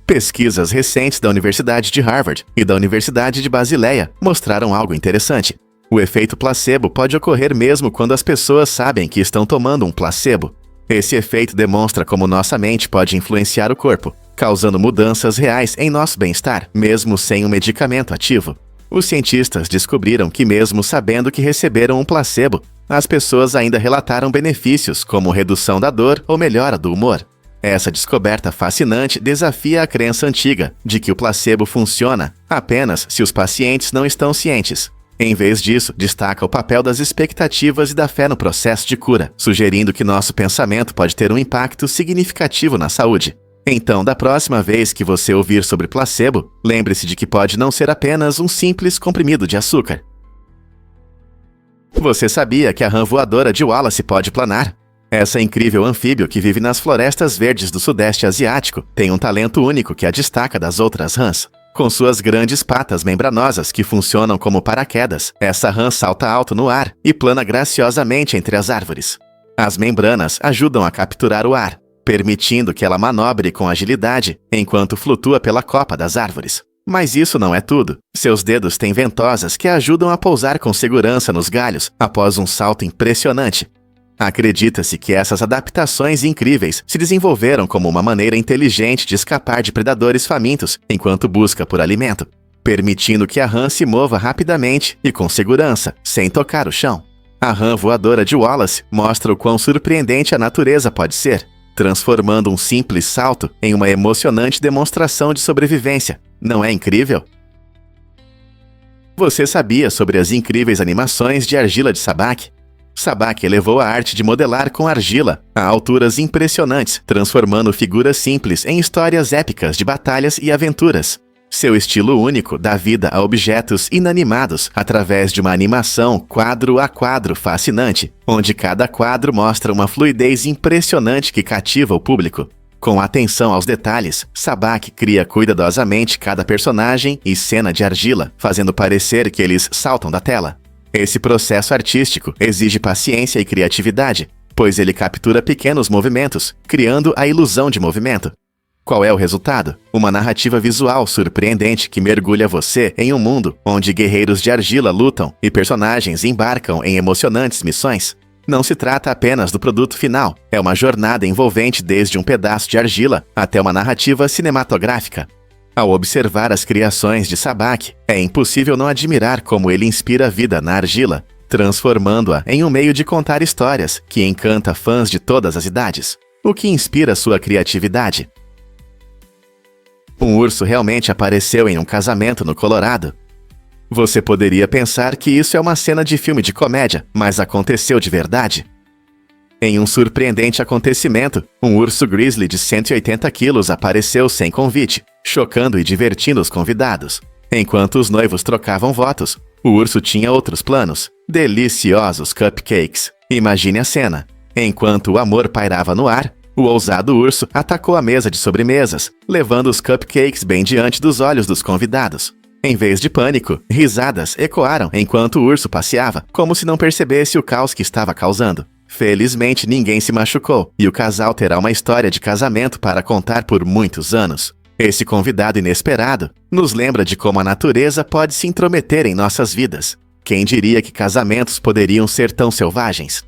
Pesquisas recentes da Universidade de Harvard e da Universidade de Basileia mostraram algo interessante. O efeito placebo pode ocorrer mesmo quando as pessoas sabem que estão tomando um placebo. Esse efeito demonstra como nossa mente pode influenciar o corpo, causando mudanças reais em nosso bem-estar, mesmo sem um medicamento ativo. Os cientistas descobriram que mesmo sabendo que receberam um placebo, as pessoas ainda relataram benefícios como redução da dor ou melhora do humor. Essa descoberta fascinante desafia a crença antiga de que o placebo funciona apenas se os pacientes não estão cientes. Em vez disso, destaca o papel das expectativas e da fé no processo de cura, sugerindo que nosso pensamento pode ter um impacto significativo na saúde. Então, da próxima vez que você ouvir sobre placebo, lembre-se de que pode não ser apenas um simples comprimido de açúcar. Você sabia que a rã voadora de Wallace pode planar? Essa incrível anfíbio que vive nas florestas verdes do Sudeste Asiático tem um talento único que a destaca das outras rãs. Com suas grandes patas membranosas que funcionam como paraquedas, essa rã salta alto no ar e plana graciosamente entre as árvores. As membranas ajudam a capturar o ar, permitindo que ela manobre com agilidade enquanto flutua pela copa das árvores. Mas isso não é tudo. Seus dedos têm ventosas que a ajudam a pousar com segurança nos galhos após um salto impressionante. Acredita-se que essas adaptações incríveis se desenvolveram como uma maneira inteligente de escapar de predadores famintos enquanto busca por alimento, permitindo que a rã se mova rapidamente e com segurança, sem tocar o chão. A rã voadora de Wallace mostra o quão surpreendente a natureza pode ser, transformando um simples salto em uma emocionante demonstração de sobrevivência. Não é incrível? Você sabia sobre as incríveis animações de argila de Sabak? Sabak elevou a arte de modelar com argila a alturas impressionantes, transformando figuras simples em histórias épicas de batalhas e aventuras. Seu estilo único dá vida a objetos inanimados através de uma animação quadro a quadro fascinante, onde cada quadro mostra uma fluidez impressionante que cativa o público. Com atenção aos detalhes, Sabak cria cuidadosamente cada personagem e cena de argila, fazendo parecer que eles saltam da tela. Esse processo artístico exige paciência e criatividade, pois ele captura pequenos movimentos, criando a ilusão de movimento. Qual é o resultado? Uma narrativa visual surpreendente que mergulha você em um mundo onde guerreiros de argila lutam e personagens embarcam em emocionantes missões. Não se trata apenas do produto final, é uma jornada envolvente desde um pedaço de argila até uma narrativa cinematográfica. Ao observar as criações de Sabak, é impossível não admirar como ele inspira vida na argila, transformando-a em um meio de contar histórias que encanta fãs de todas as idades. O que inspira sua criatividade? Um urso realmente apareceu em um casamento no Colorado. Você poderia pensar que isso é uma cena de filme de comédia, mas aconteceu de verdade. Em um surpreendente acontecimento, um urso grizzly de 180 quilos apareceu sem convite, chocando e divertindo os convidados. Enquanto os noivos trocavam votos, o urso tinha outros planos. Deliciosos cupcakes. Imagine a cena. Enquanto o amor pairava no ar, o ousado urso atacou a mesa de sobremesas, levando os cupcakes bem diante dos olhos dos convidados. Em vez de pânico, risadas ecoaram enquanto o urso passeava, como se não percebesse o caos que estava causando. Felizmente, ninguém se machucou, e o casal terá uma história de casamento para contar por muitos anos. Esse convidado inesperado nos lembra de como a natureza pode se intrometer em nossas vidas. Quem diria que casamentos poderiam ser tão selvagens?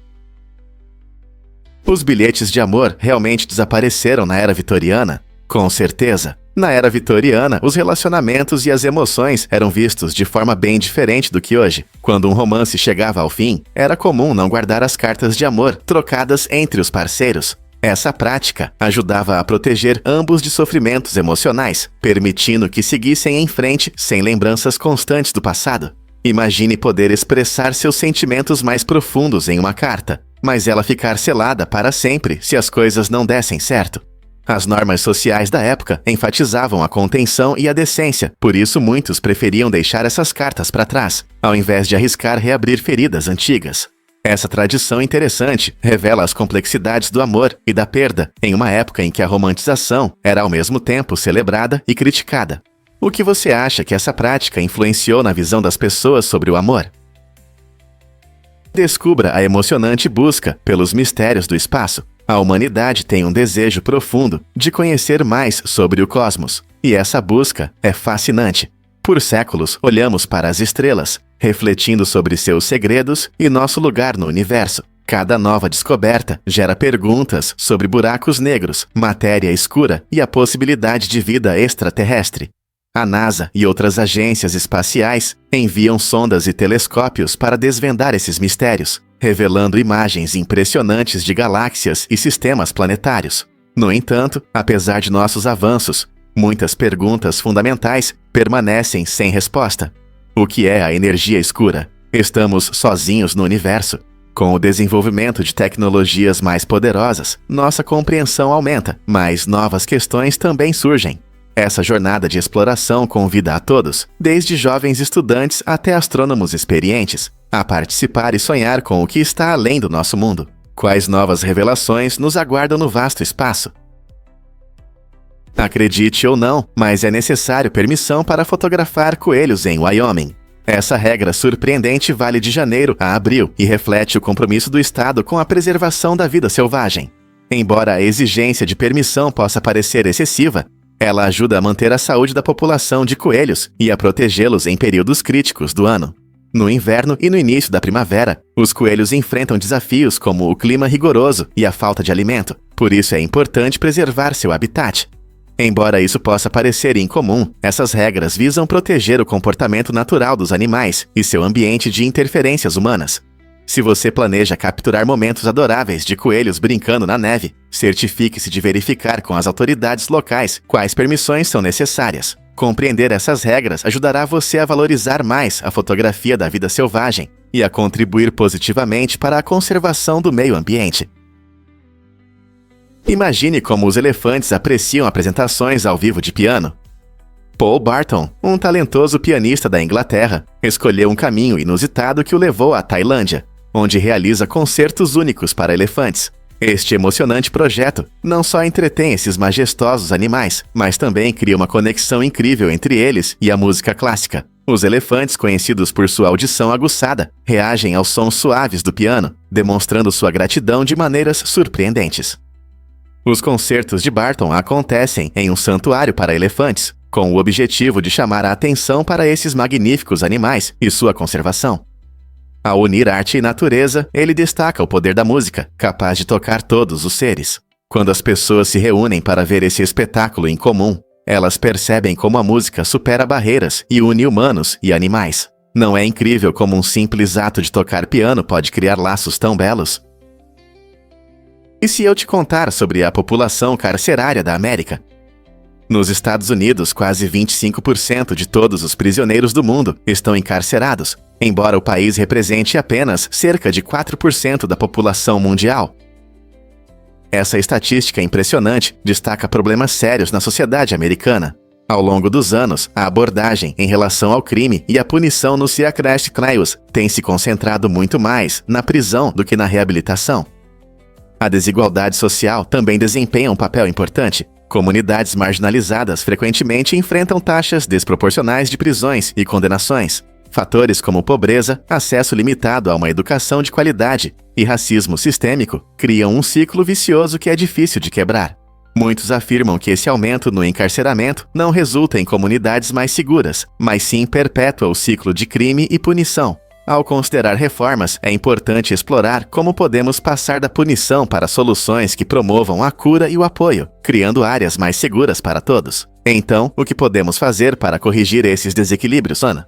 Os bilhetes de amor realmente desapareceram na era vitoriana? Com certeza. Na era vitoriana, os relacionamentos e as emoções eram vistos de forma bem diferente do que hoje. Quando um romance chegava ao fim, era comum não guardar as cartas de amor trocadas entre os parceiros. Essa prática ajudava a proteger ambos de sofrimentos emocionais, permitindo que seguissem em frente sem lembranças constantes do passado. Imagine poder expressar seus sentimentos mais profundos em uma carta, mas ela ficar selada para sempre se as coisas não dessem certo. As normas sociais da época enfatizavam a contenção e a decência, por isso muitos preferiam deixar essas cartas para trás, ao invés de arriscar reabrir feridas antigas. Essa tradição interessante revela as complexidades do amor e da perda em uma época em que a romantização era ao mesmo tempo celebrada e criticada. O que você acha que essa prática influenciou na visão das pessoas sobre o amor? Descubra a emocionante busca pelos mistérios do espaço. A humanidade tem um desejo profundo de conhecer mais sobre o cosmos, e essa busca é fascinante. Por séculos, olhamos para as estrelas, refletindo sobre seus segredos e nosso lugar no universo. Cada nova descoberta gera perguntas sobre buracos negros, matéria escura e a possibilidade de vida extraterrestre. A NASA e outras agências espaciais enviam sondas e telescópios para desvendar esses mistérios, revelando imagens impressionantes de galáxias e sistemas planetários. No entanto, apesar de nossos avanços, muitas perguntas fundamentais permanecem sem resposta. O que é a energia escura? Estamos sozinhos no universo? Com o desenvolvimento de tecnologias mais poderosas, nossa compreensão aumenta, mas novas questões também surgem. Essa jornada de exploração convida a todos, desde jovens estudantes até astrônomos experientes, a participar e sonhar com o que está além do nosso mundo. Quais novas revelações nos aguardam no vasto espaço? Acredite ou não, mas é necessário permissão para fotografar coelhos em Wyoming. Essa regra surpreendente vale de janeiro a abril e reflete o compromisso do Estado com a preservação da vida selvagem. Embora a exigência de permissão possa parecer excessiva, ela ajuda a manter a saúde da população de coelhos e a protegê-los em períodos críticos do ano. No inverno e no início da primavera, os coelhos enfrentam desafios como o clima rigoroso e a falta de alimento, por isso é importante preservar seu habitat. Embora isso possa parecer incomum, essas regras visam proteger o comportamento natural dos animais e seu ambiente de interferências humanas. Se você planeja capturar momentos adoráveis de coelhos brincando na neve, certifique-se de verificar com as autoridades locais quais permissões são necessárias. Compreender essas regras ajudará você a valorizar mais a fotografia da vida selvagem e a contribuir positivamente para a conservação do meio ambiente. Imagine como os elefantes apreciam apresentações ao vivo de piano. Paul Barton, um talentoso pianista da Inglaterra, escolheu um caminho inusitado que o levou à Tailândia, onde realiza concertos únicos para elefantes. Este emocionante projeto não só entretém esses majestosos animais, mas também cria uma conexão incrível entre eles e a música clássica. Os elefantes, conhecidos por sua audição aguçada, reagem aos sons suaves do piano, demonstrando sua gratidão de maneiras surpreendentes. Os concertos de Barton acontecem em um santuário para elefantes, com o objetivo de chamar a atenção para esses magníficos animais e sua conservação. Ao unir arte e natureza, ele destaca o poder da música, capaz de tocar todos os seres. Quando as pessoas se reúnem para ver esse espetáculo em comum, elas percebem como a música supera barreiras e une humanos e animais. Não é incrível como um simples ato de tocar piano pode criar laços tão belos? E se eu te contar sobre a população carcerária da América? Nos Estados Unidos, quase 25% de todos os prisioneiros do mundo estão encarcerados, embora o país represente apenas cerca de 4% da população mundial. Essa estatística impressionante destaca problemas sérios na sociedade americana. Ao longo dos anos, a abordagem em relação ao crime e a punição nos Secret Trials tem se concentrado muito mais na prisão do que na reabilitação. A desigualdade social também desempenha um papel importante. Comunidades marginalizadas frequentemente enfrentam taxas desproporcionais de prisões e condenações. Fatores como pobreza, acesso limitado a uma educação de qualidade e racismo sistêmico criam um ciclo vicioso que é difícil de quebrar. Muitos afirmam que esse aumento no encarceramento não resulta em comunidades mais seguras, mas sim perpétua o ciclo de crime e punição. Ao considerar reformas, é importante explorar como podemos passar da punição para soluções que promovam a cura e o apoio, criando áreas mais seguras para todos. Então, o que podemos fazer para corrigir esses desequilíbrios, Ana?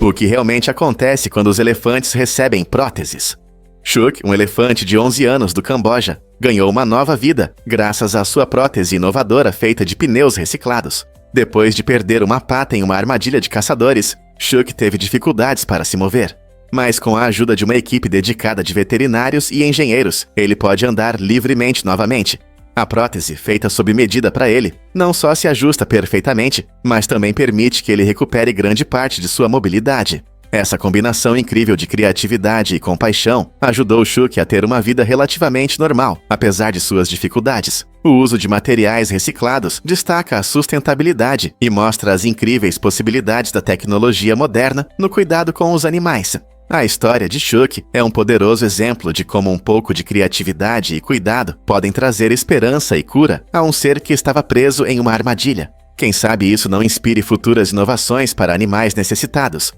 O que realmente acontece quando os elefantes recebem próteses? Chuck, um elefante de 11 anos do Camboja, ganhou uma nova vida graças à sua prótese inovadora feita de pneus reciclados. Depois de perder uma pata em uma armadilha de caçadores, Chuck teve dificuldades para se mover. Mas com a ajuda de uma equipe dedicada de veterinários e engenheiros, ele pode andar livremente novamente. A prótese, feita sob medida para ele, não só se ajusta perfeitamente, mas também permite que ele recupere grande parte de sua mobilidade. Essa combinação incrível de criatividade e compaixão ajudou Chuck a ter uma vida relativamente normal, apesar de suas dificuldades. O uso de materiais reciclados destaca a sustentabilidade e mostra as incríveis possibilidades da tecnologia moderna no cuidado com os animais. A história de Chuck é um poderoso exemplo de como um pouco de criatividade e cuidado podem trazer esperança e cura a um ser que estava preso em uma armadilha. Quem sabe isso não inspire futuras inovações para animais necessitados.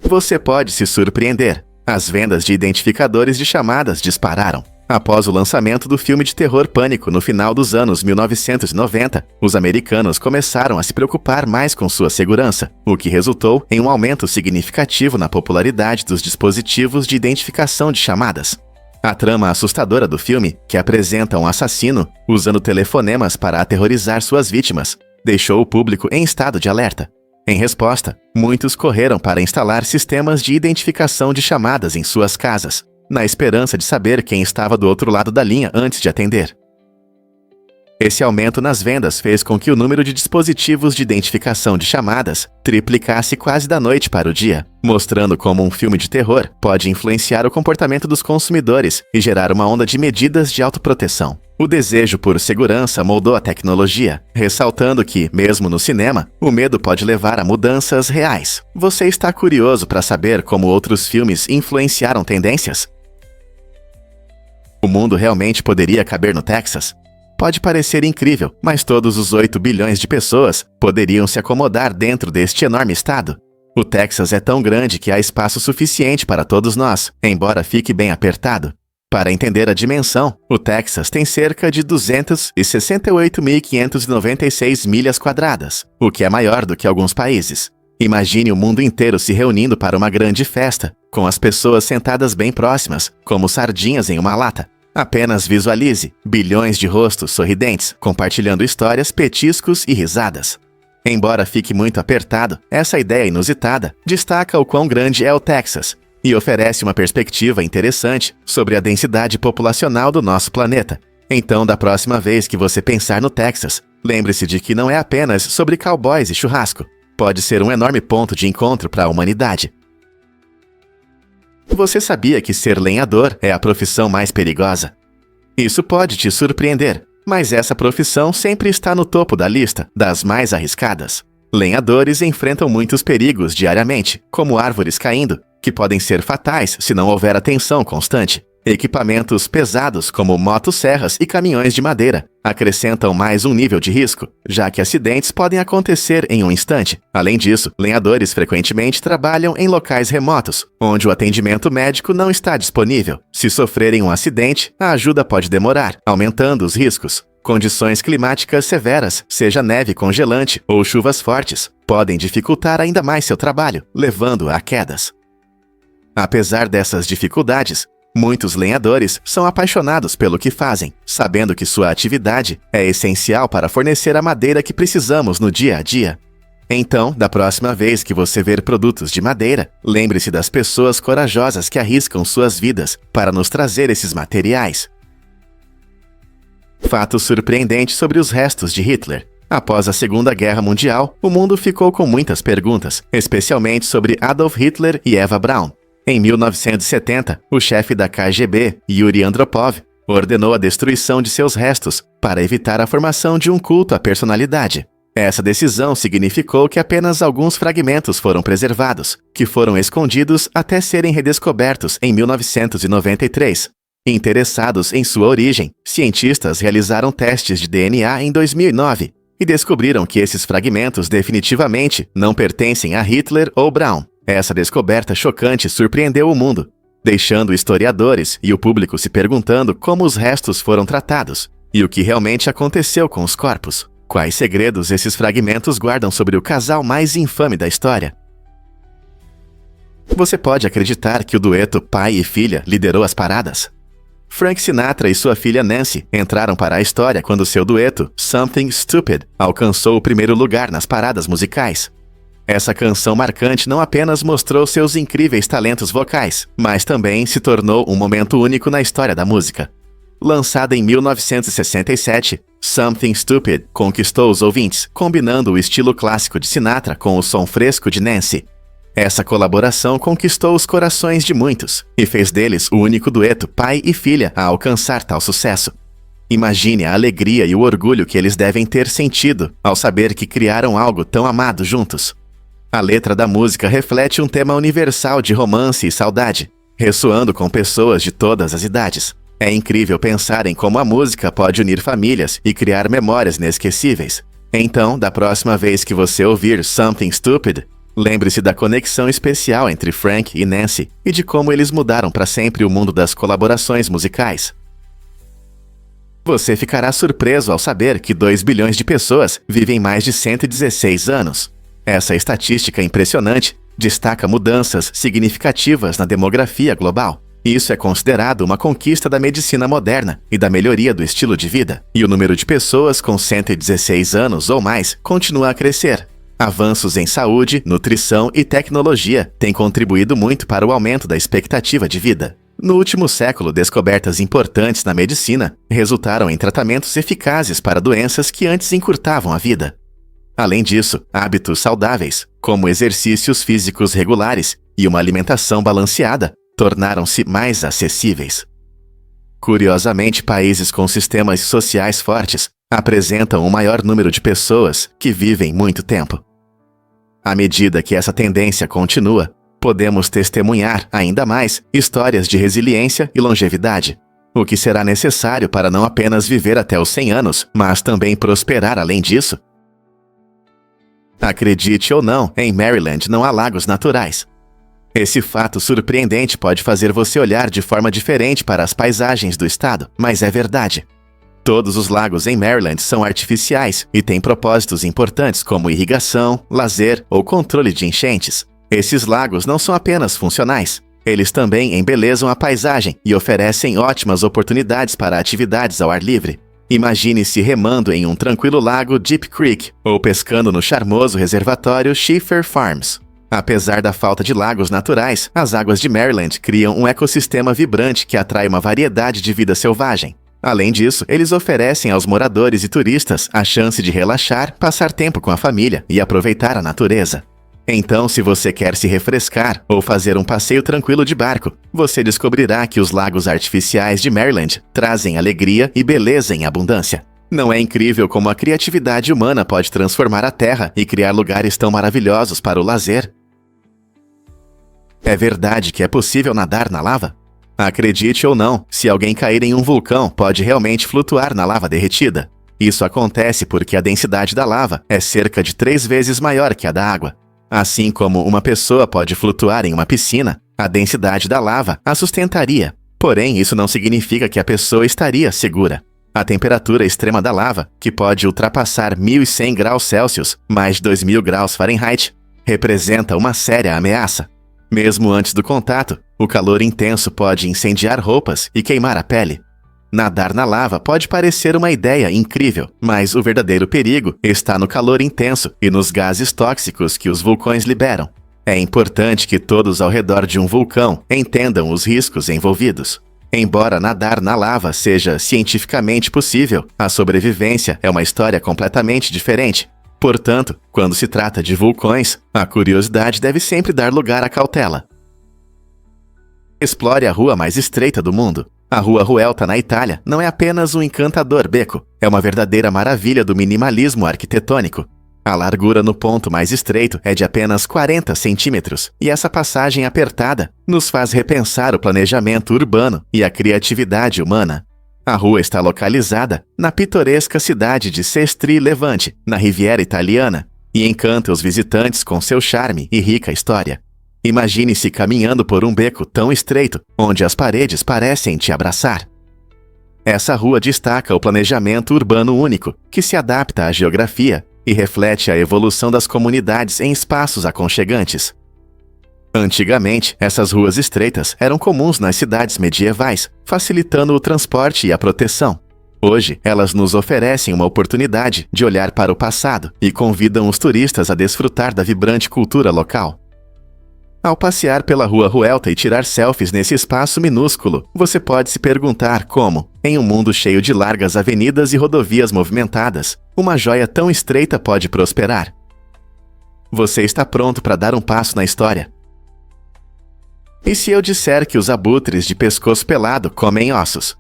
Você pode se surpreender. As vendas de identificadores de chamadas dispararam. Após o lançamento do filme de terror Pânico no final dos anos 1990, os americanos começaram a se preocupar mais com sua segurança, o que resultou em um aumento significativo na popularidade dos dispositivos de identificação de chamadas. A trama assustadora do filme, que apresenta um assassino usando telefonemas para aterrorizar suas vítimas, deixou o público em estado de alerta. Em resposta, muitos correram para instalar sistemas de identificação de chamadas em suas casas, na esperança de saber quem estava do outro lado da linha antes de atender. Esse aumento nas vendas fez com que o número de dispositivos de identificação de chamadas triplicasse quase da noite para o dia, mostrando como um filme de terror pode influenciar o comportamento dos consumidores e gerar uma onda de medidas de autoproteção. O desejo por segurança moldou a tecnologia, ressaltando que, mesmo no cinema, o medo pode levar a mudanças reais. Você está curioso para saber como outros filmes influenciaram tendências? O mundo realmente poderia caber no Texas? Pode parecer incrível, mas todos os 8 bilhões de pessoas poderiam se acomodar dentro deste enorme estado. O Texas é tão grande que há espaço suficiente para todos nós, embora fique bem apertado. Para entender a dimensão, o Texas tem cerca de 268.596 milhas quadradas, o que é maior do que alguns países. Imagine o mundo inteiro se reunindo para uma grande festa, com as pessoas sentadas bem próximas, como sardinhas em uma lata. Apenas visualize bilhões de rostos sorridentes, compartilhando histórias, petiscos e risadas. Embora fique muito apertado, essa ideia inusitada destaca o quão grande é o Texas e oferece uma perspectiva interessante sobre a densidade populacional do nosso planeta. Então, da próxima vez que você pensar no Texas, lembre-se de que não é apenas sobre cowboys e churrasco. Pode ser um enorme ponto de encontro para a humanidade. Você sabia que ser lenhador é a profissão mais perigosa? Isso pode te surpreender, mas essa profissão sempre está no topo da lista das mais arriscadas. Lenhadores enfrentam muitos perigos diariamente, como árvores caindo, que podem ser fatais se não houver atenção constante. Equipamentos pesados como motosserras e caminhões de madeira acrescentam mais um nível de risco, já que acidentes podem acontecer em um instante. Além disso, lenhadores frequentemente trabalham em locais remotos, onde o atendimento médico não está disponível. Se sofrerem um acidente, a ajuda pode demorar, aumentando os riscos. Condições climáticas severas, seja neve congelante ou chuvas fortes, podem dificultar ainda mais seu trabalho, levando a quedas. Apesar dessas dificuldades, muitos lenhadores são apaixonados pelo que fazem, sabendo que sua atividade é essencial para fornecer a madeira que precisamos no dia a dia. Então, da próxima vez que você ver produtos de madeira, lembre-se das pessoas corajosas que arriscam suas vidas para nos trazer esses materiais. Fato surpreendente sobre os restos de Hitler. Após a Segunda Guerra Mundial, o mundo ficou com muitas perguntas, especialmente sobre Adolf Hitler e Eva Braun. Em 1970, o chefe da KGB, Yuri Andropov, ordenou a destruição de seus restos para evitar a formação de um culto à personalidade. Essa decisão significou que apenas alguns fragmentos foram preservados, que foram escondidos até serem redescobertos em 1993. Interessados em sua origem, cientistas realizaram testes de DNA em 2009 e descobriram que esses fragmentos definitivamente não pertencem a Hitler ou Braun. Essa descoberta chocante surpreendeu o mundo, deixando historiadores e o público se perguntando como os restos foram tratados e o que realmente aconteceu com os corpos. Quais segredos esses fragmentos guardam sobre o casal mais infame da história? Você pode acreditar que o dueto pai e filha liderou as paradas? Frank Sinatra e sua filha Nancy entraram para a história quando seu dueto, Something Stupid, alcançou o primeiro lugar nas paradas musicais. Essa canção marcante não apenas mostrou seus incríveis talentos vocais, mas também se tornou um momento único na história da música. Lançada em 1967, Something Stupid conquistou os ouvintes, combinando o estilo clássico de Sinatra com o som fresco de Nancy. Essa colaboração conquistou os corações de muitos e fez deles o único dueto pai e filha a alcançar tal sucesso. Imagine a alegria e o orgulho que eles devem ter sentido ao saber que criaram algo tão amado juntos. A letra da música reflete um tema universal de romance e saudade, ressoando com pessoas de todas as idades. É incrível pensar em como a música pode unir famílias e criar memórias inesquecíveis. Então, da próxima vez que você ouvir Something Stupid, lembre-se da conexão especial entre Frank e Nancy e de como eles mudaram para sempre o mundo das colaborações musicais. Você ficará surpreso ao saber que 2 bilhões de pessoas vivem mais de 116 anos. Essa estatística impressionante destaca mudanças significativas na demografia global. Isso é considerado uma conquista da medicina moderna e da melhoria do estilo de vida, e o número de pessoas com 116 anos ou mais continua a crescer. Avanços em saúde, nutrição e tecnologia têm contribuído muito para o aumento da expectativa de vida. No último século, descobertas importantes na medicina resultaram em tratamentos eficazes para doenças que antes encurtavam a vida. Além disso, hábitos saudáveis, como exercícios físicos regulares e uma alimentação balanceada, tornaram-se mais acessíveis. Curiosamente, países com sistemas sociais fortes apresentam um maior número de pessoas que vivem muito tempo. À medida que essa tendência continua, podemos testemunhar ainda mais histórias de resiliência e longevidade, o que será necessário para não apenas viver até os 100 anos, mas também prosperar além disso. Acredite ou não, em Maryland não há lagos naturais. Esse fato surpreendente pode fazer você olhar de forma diferente para as paisagens do estado, mas é verdade. Todos os lagos em Maryland são artificiais e têm propósitos importantes como irrigação, lazer ou controle de enchentes. Esses lagos não são apenas funcionais, eles também embelezam a paisagem e oferecem ótimas oportunidades para atividades ao ar livre. Imagine-se remando em um tranquilo lago Deep Creek ou pescando no charmoso reservatório Schiffer Farms. Apesar da falta de lagos naturais, as águas de Maryland criam um ecossistema vibrante que atrai uma variedade de vida selvagem. Além disso, eles oferecem aos moradores e turistas a chance de relaxar, passar tempo com a família e aproveitar a natureza. Então, se você quer se refrescar ou fazer um passeio tranquilo de barco, você descobrirá que os lagos artificiais de Maryland trazem alegria e beleza em abundância. Não é incrível como a criatividade humana pode transformar a Terra e criar lugares tão maravilhosos para o lazer? É verdade que é possível nadar na lava? Acredite ou não, se alguém cair em um vulcão, pode realmente flutuar na lava derretida. Isso acontece porque a densidade da lava é cerca de 3 vezes maior que a da água. Assim como uma pessoa pode flutuar em uma piscina, a densidade da lava a sustentaria. Porém, isso não significa que a pessoa estaria segura. A temperatura extrema da lava, que pode ultrapassar 1.100 graus Celsius, mais de 2.000 graus Fahrenheit, representa uma séria ameaça. Mesmo antes do contato, o calor intenso pode incendiar roupas e queimar a pele. Nadar na lava pode parecer uma ideia incrível, mas o verdadeiro perigo está no calor intenso e nos gases tóxicos que os vulcões liberam. É importante que todos ao redor de um vulcão entendam os riscos envolvidos. Embora nadar na lava seja cientificamente possível, a sobrevivência é uma história completamente diferente. Portanto, quando se trata de vulcões, a curiosidade deve sempre dar lugar à cautela. Explore a rua mais estreita do mundo. A Rua Vuelta, na Itália, não é apenas um encantador beco, é uma verdadeira maravilha do minimalismo arquitetônico. A largura no ponto mais estreito é de apenas 40 centímetros, e essa passagem apertada nos faz repensar o planejamento urbano e a criatividade humana. A rua está localizada na pitoresca cidade de Sestri Levante, na Riviera Italiana, e encanta os visitantes com seu charme e rica história. Imagine-se caminhando por um beco tão estreito, onde as paredes parecem te abraçar. Essa rua destaca o planejamento urbano único, que se adapta à geografia e reflete a evolução das comunidades em espaços aconchegantes. Antigamente, essas ruas estreitas eram comuns nas cidades medievais, facilitando o transporte e a proteção. Hoje, elas nos oferecem uma oportunidade de olhar para o passado e convidam os turistas a desfrutar da vibrante cultura local. Ao passear pela Rua Vuelta e tirar selfies nesse espaço minúsculo, você pode se perguntar como, em um mundo cheio de largas avenidas e rodovias movimentadas, uma joia tão estreita pode prosperar. Você está pronto para dar um passo na história? E se eu disser que os abutres de pescoço pelado comem ossos?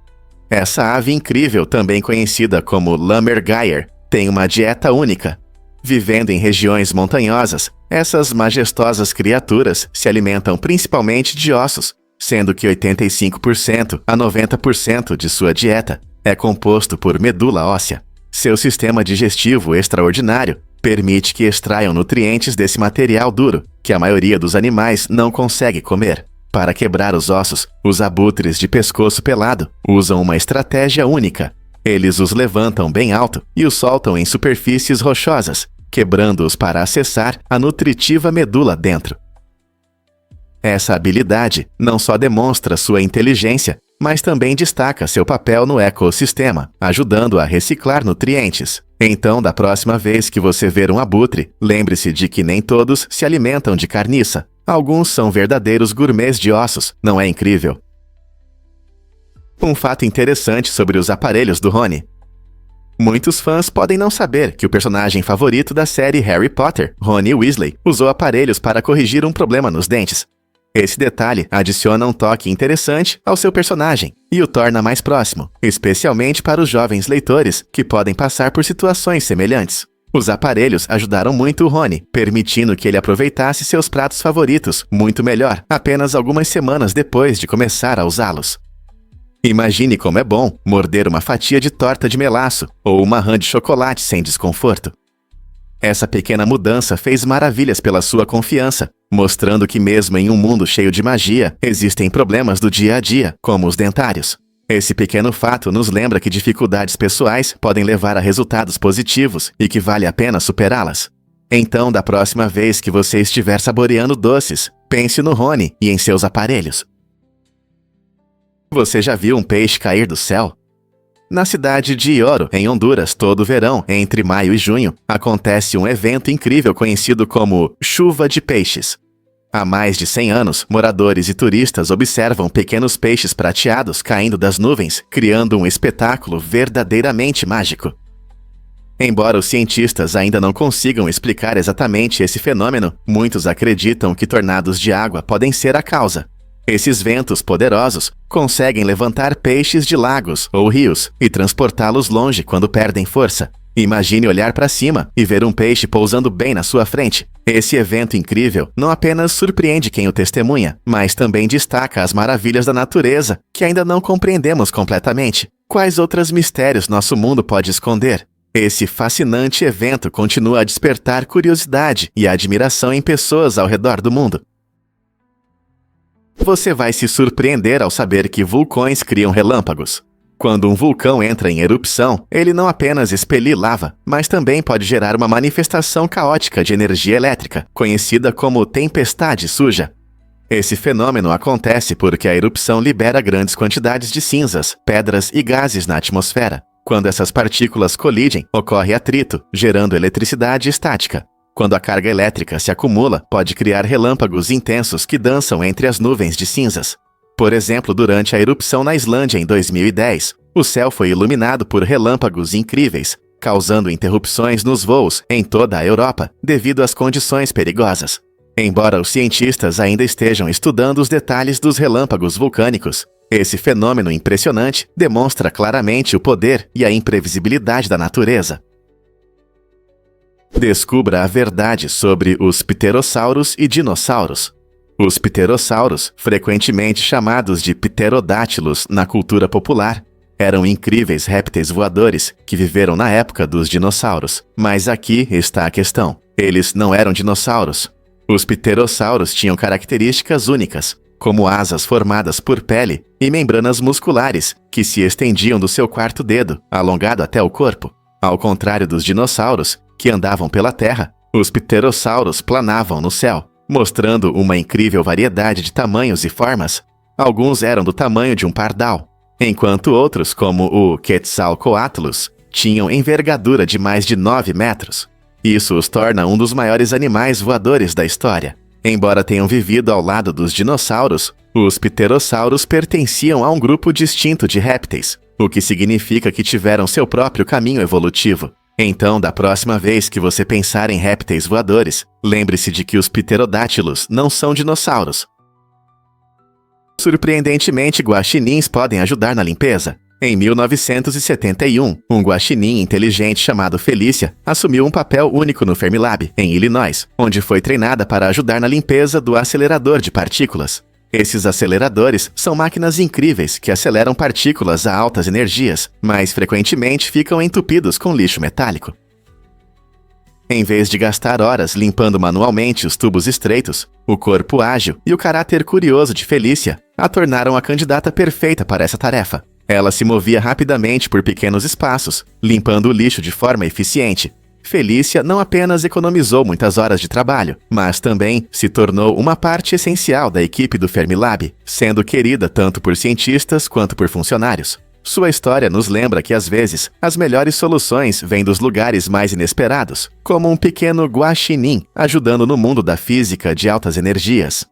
Essa ave incrível, também conhecida como lammergeier, tem uma dieta única. Vivendo em regiões montanhosas, essas majestosas criaturas se alimentam principalmente de ossos, sendo que 85% a 90% de sua dieta é composto por medula óssea. Seu sistema digestivo extraordinário permite que extraiam nutrientes desse material duro, que a maioria dos animais não consegue comer. Para quebrar os ossos, os abutres de pescoço pelado usam uma estratégia única. Eles os levantam bem alto e os soltam em superfícies rochosas, quebrando-os para acessar a nutritiva medula dentro. Essa habilidade não só demonstra sua inteligência, mas também destaca seu papel no ecossistema, ajudando a reciclar nutrientes. Então, da próxima vez que você ver um abutre, lembre-se de que nem todos se alimentam de carniça. Alguns são verdadeiros gourmets de ossos, não é incrível? Um fato interessante sobre os aparelhos do Rony. Muitos fãs podem não saber que o personagem favorito da série Harry Potter, Rony Weasley, usou aparelhos para corrigir um problema nos dentes. Esse detalhe adiciona um toque interessante ao seu personagem e o torna mais próximo, especialmente para os jovens leitores que podem passar por situações semelhantes. Os aparelhos ajudaram muito o Rony, permitindo que ele aproveitasse seus pratos favoritos muito melhor, apenas algumas semanas depois de começar a usá-los. Imagine como é bom morder uma fatia de torta de melaço ou uma rã de chocolate sem desconforto. Essa pequena mudança fez maravilhas pela sua confiança, mostrando que mesmo em um mundo cheio de magia, existem problemas do dia a dia, como os dentários. Esse pequeno fato nos lembra que dificuldades pessoais podem levar a resultados positivos e que vale a pena superá-las. Então, da próxima vez que você estiver saboreando doces, pense no Rony e em seus aparelhos. Você já viu um peixe cair do céu? Na cidade de Ioro, em Honduras, todo verão, entre maio e junho, acontece um evento incrível conhecido como Chuva de Peixes. Há mais de 100 anos, moradores e turistas observam pequenos peixes prateados caindo das nuvens, criando um espetáculo verdadeiramente mágico. Embora os cientistas ainda não consigam explicar exatamente esse fenômeno, muitos acreditam que tornados de água podem ser a causa. Esses ventos poderosos conseguem levantar peixes de lagos ou rios e transportá-los longe quando perdem força. Imagine olhar para cima e ver um peixe pousando bem na sua frente. Esse evento incrível não apenas surpreende quem o testemunha, mas também destaca as maravilhas da natureza que ainda não compreendemos completamente. Quais outros mistérios nosso mundo pode esconder? Esse fascinante evento continua a despertar curiosidade e admiração em pessoas ao redor do mundo. Você vai se surpreender ao saber que vulcões criam relâmpagos. Quando um vulcão entra em erupção, ele não apenas expele lava, mas também pode gerar uma manifestação caótica de energia elétrica, conhecida como tempestade suja. Esse fenômeno acontece porque a erupção libera grandes quantidades de cinzas, pedras e gases na atmosfera. Quando essas partículas colidem, ocorre atrito, gerando eletricidade estática. Quando a carga elétrica se acumula, pode criar relâmpagos intensos que dançam entre as nuvens de cinzas. Por exemplo, durante a erupção na Islândia em 2010, o céu foi iluminado por relâmpagos incríveis, causando interrupções nos voos em toda a Europa devido às condições perigosas. Embora os cientistas ainda estejam estudando os detalhes dos relâmpagos vulcânicos, esse fenômeno impressionante demonstra claramente o poder e a imprevisibilidade da natureza. Descubra a verdade sobre os pterossauros e dinossauros. Os pterossauros, frequentemente chamados de pterodátilos na cultura popular, eram incríveis répteis voadores que viveram na época dos dinossauros. Mas aqui está a questão. Eles não eram dinossauros. Os pterossauros tinham características únicas, como asas formadas por pele e membranas musculares que se estendiam do seu quarto dedo, alongado até o corpo. Ao contrário dos dinossauros, que andavam pela terra, os pterossauros planavam no céu, mostrando uma incrível variedade de tamanhos e formas. Alguns eram do tamanho de um pardal, enquanto outros, como o Quetzalcoatlus, tinham envergadura de mais de 9 metros. Isso os torna um dos maiores animais voadores da história. Embora tenham vivido ao lado dos dinossauros, os pterossauros pertenciam a um grupo distinto de répteis, o que significa que tiveram seu próprio caminho evolutivo. Então, da próxima vez que você pensar em répteis voadores, lembre-se de que os pterodátilos não são dinossauros. Surpreendentemente, guaxinins podem ajudar na limpeza. Em 1971, um guaxinim inteligente chamado Felícia assumiu um papel único no Fermilab, em Illinois, onde foi treinada para ajudar na limpeza do acelerador de partículas. Esses aceleradores são máquinas incríveis que aceleram partículas a altas energias, mas frequentemente ficam entupidos com lixo metálico. Em vez de gastar horas limpando manualmente os tubos estreitos, o corpo ágil e o caráter curioso de Felícia a tornaram a candidata perfeita para essa tarefa. Ela se movia rapidamente por pequenos espaços, limpando o lixo de forma eficiente. Felícia não apenas economizou muitas horas de trabalho, mas também se tornou uma parte essencial da equipe do Fermilab, sendo querida tanto por cientistas quanto por funcionários. Sua história nos lembra que, às vezes, as melhores soluções vêm dos lugares mais inesperados, como um pequeno guaxinim ajudando no mundo da física de altas energias.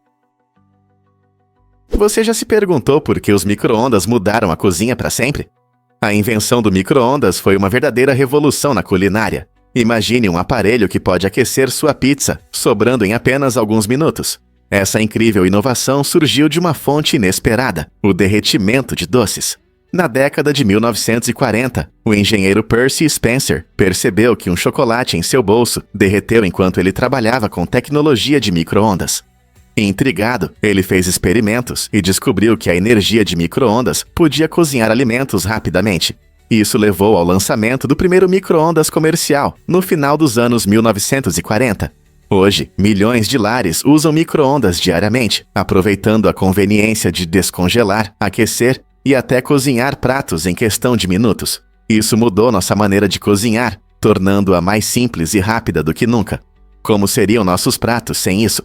Você já se perguntou por que os micro-ondas mudaram a cozinha para sempre? A invenção do micro-ondas foi uma verdadeira revolução na culinária. Imagine um aparelho que pode aquecer sua pizza, sobrando em apenas alguns minutos. Essa incrível inovação surgiu de uma fonte inesperada, o derretimento de doces. Na década de 1940, o engenheiro Percy Spencer percebeu que um chocolate em seu bolso derreteu enquanto ele trabalhava com tecnologia de micro-ondas. Intrigado, ele fez experimentos e descobriu que a energia de micro-ondas podia cozinhar alimentos rapidamente. Isso levou ao lançamento do primeiro micro-ondas comercial, no final dos anos 1940. Hoje, milhões de lares usam micro-ondas diariamente, aproveitando a conveniência de descongelar, aquecer e até cozinhar pratos em questão de minutos. Isso mudou nossa maneira de cozinhar, tornando-a mais simples e rápida do que nunca. Como seriam nossos pratos sem isso?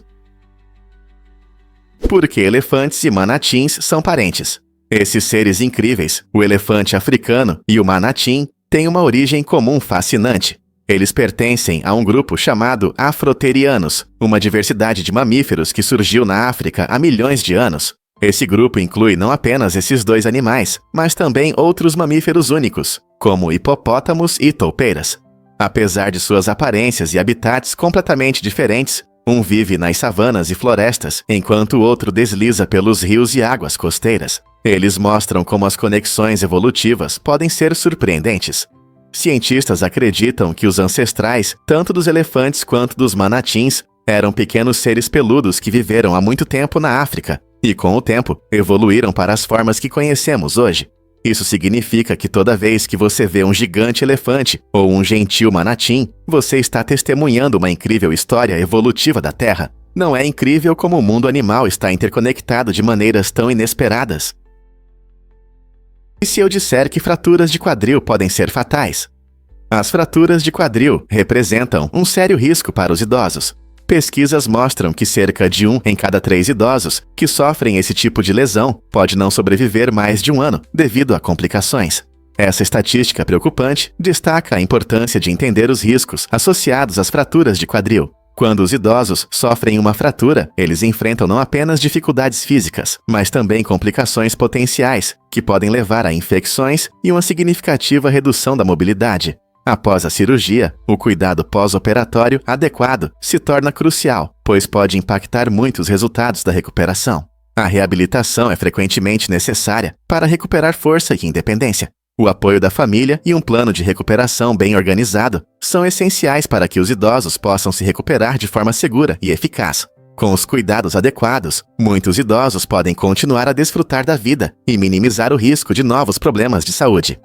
Por que elefantes e manatins são parentes? Esses seres incríveis, o elefante africano e o manatim, têm uma origem comum fascinante. Eles pertencem a um grupo chamado afroterianos, uma diversidade de mamíferos que surgiu na África há milhões de anos. Esse grupo inclui não apenas esses dois animais, mas também outros mamíferos únicos, como hipopótamos e toupeiras. Apesar de suas aparências e habitats completamente diferentes, um vive nas savanas e florestas, enquanto o outro desliza pelos rios e águas costeiras. Eles mostram como as conexões evolutivas podem ser surpreendentes. Cientistas acreditam que os ancestrais, tanto dos elefantes quanto dos manatins, eram pequenos seres peludos que viveram há muito tempo na África e, com o tempo, evoluíram para as formas que conhecemos hoje. Isso significa que toda vez que você vê um gigante elefante ou um gentil manatim, você está testemunhando uma incrível história evolutiva da Terra. Não é incrível como o mundo animal está interconectado de maneiras tão inesperadas? E se eu disser que fraturas de quadril podem ser fatais? As fraturas de quadril representam um sério risco para os idosos. Pesquisas mostram que cerca de 1 em cada 3 idosos que sofrem esse tipo de lesão pode não sobreviver mais de 1 ano devido a complicações. Essa estatística preocupante destaca a importância de entender os riscos associados às fraturas de quadril. Quando os idosos sofrem uma fratura, eles enfrentam não apenas dificuldades físicas, mas também complicações potenciais, que podem levar a infecções e uma significativa redução da mobilidade. Após a cirurgia, o cuidado pós-operatório adequado se torna crucial, pois pode impactar muito os resultados da recuperação. A reabilitação é frequentemente necessária para recuperar força e independência. O apoio da família e um plano de recuperação bem organizado são essenciais para que os idosos possam se recuperar de forma segura e eficaz. Com os cuidados adequados, muitos idosos podem continuar a desfrutar da vida e minimizar o risco de novos problemas de saúde.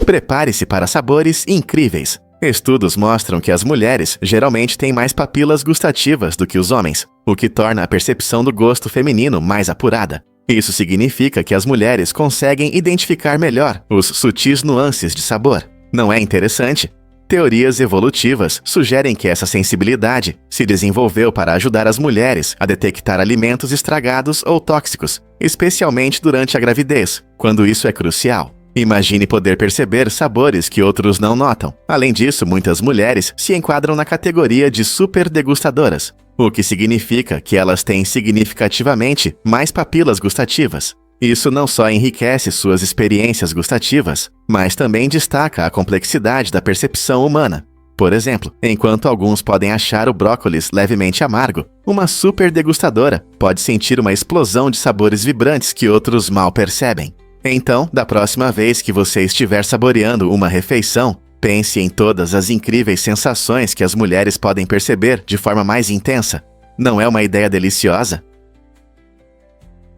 Prepare-se para sabores incríveis. Estudos mostram que as mulheres geralmente têm mais papilas gustativas do que os homens, o que torna a percepção do gosto feminino mais apurada. Isso significa que as mulheres conseguem identificar melhor os sutis nuances de sabor. Não é interessante? Teorias evolutivas sugerem que essa sensibilidade se desenvolveu para ajudar as mulheres a detectar alimentos estragados ou tóxicos, especialmente durante a gravidez, quando isso é crucial. Imagine poder perceber sabores que outros não notam. Além disso, muitas mulheres se enquadram na categoria de superdegustadoras, o que significa que elas têm significativamente mais papilas gustativas. Isso não só enriquece suas experiências gustativas, mas também destaca a complexidade da percepção humana. Por exemplo, enquanto alguns podem achar o brócolis levemente amargo, uma superdegustadora pode sentir uma explosão de sabores vibrantes que outros mal percebem. Então, da próxima vez que você estiver saboreando uma refeição, pense em todas as incríveis sensações que as mulheres podem perceber de forma mais intensa. Não é uma ideia deliciosa?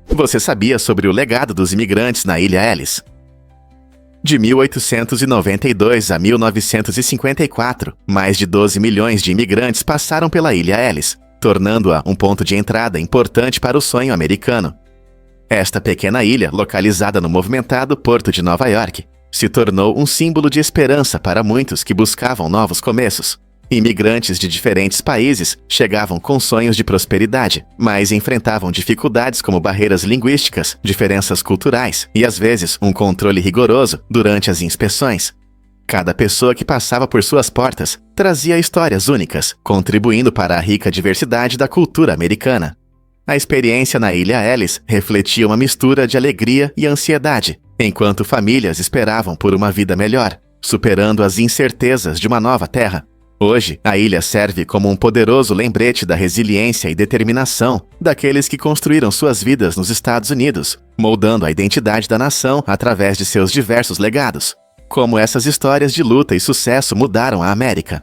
Você sabia sobre o legado dos imigrantes na Ilha Ellis? De 1892 a 1954, mais de 12 milhões de imigrantes passaram pela Ilha Ellis, tornando-a um ponto de entrada importante para o sonho americano. Esta pequena ilha, localizada no movimentado Porto de Nova York, Se tornou um símbolo de esperança para muitos que buscavam novos começos. Imigrantes de diferentes países chegavam com sonhos de prosperidade, mas enfrentavam dificuldades como barreiras linguísticas, diferenças culturais e, às vezes, um controle rigoroso durante as inspeções. Cada pessoa que passava por suas portas trazia histórias únicas, contribuindo para a rica diversidade da cultura americana. A experiência na Ilha Ellis refletia uma mistura de alegria e ansiedade, enquanto famílias esperavam por uma vida melhor, superando as incertezas de uma nova terra. Hoje, a ilha serve como um poderoso lembrete da resiliência e determinação daqueles que construíram suas vidas nos Estados Unidos, moldando a identidade da nação através de seus diversos legados. Como essas histórias de luta e sucesso mudaram a América.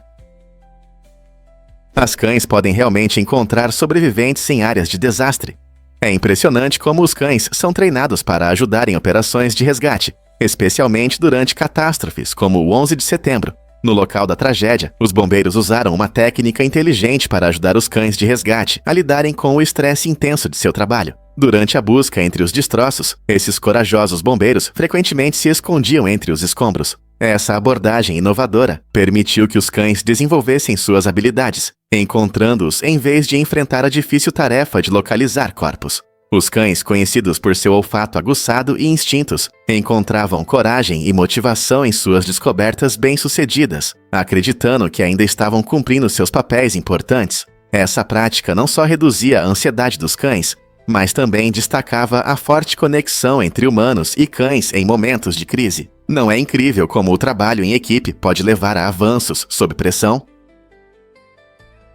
As cães podem realmente encontrar sobreviventes em áreas de desastre. É impressionante como os cães são treinados para ajudar em operações de resgate, especialmente durante catástrofes como o 11 de setembro. No local da tragédia, os bombeiros usaram uma técnica inteligente para ajudar os cães de resgate a lidarem com o estresse intenso de seu trabalho. Durante a busca entre os destroços, esses corajosos bombeiros frequentemente se escondiam entre os escombros. Essa abordagem inovadora permitiu que os cães desenvolvessem suas habilidades, encontrando-os em vez de enfrentar a difícil tarefa de localizar corpos. Os cães, conhecidos por seu olfato aguçado e instintos, encontravam coragem e motivação em suas descobertas bem-sucedidas, acreditando que ainda estavam cumprindo seus papéis importantes. Essa prática não só reduzia a ansiedade dos cães, mas também destacava a forte conexão entre humanos e cães em momentos de crise. Não é incrível como o trabalho em equipe pode levar a avanços sob pressão?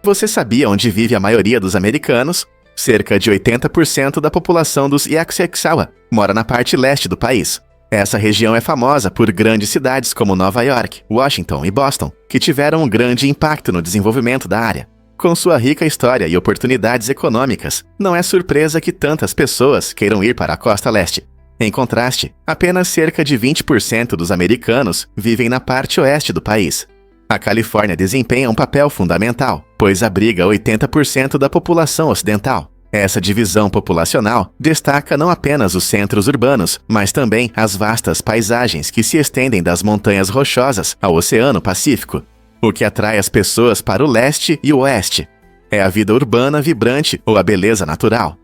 Você sabia onde vive a maioria dos americanos? Cerca de 80% da população dos Yakshisawa mora na parte leste do país. Essa região é famosa por grandes cidades como Nova York, Washington e Boston, que tiveram um grande impacto no desenvolvimento da área. Com sua rica história e oportunidades econômicas, não é surpresa que tantas pessoas queiram ir para a costa leste. Em contraste, apenas cerca de 20% dos americanos vivem na parte oeste do país. A Califórnia desempenha um papel fundamental, pois abriga 80% da população ocidental. Essa divisão populacional destaca não apenas os centros urbanos, mas também as vastas paisagens que se estendem das montanhas rochosas ao Oceano Pacífico. O que atrai as pessoas para o leste e o oeste é a vida urbana vibrante ou a beleza natural.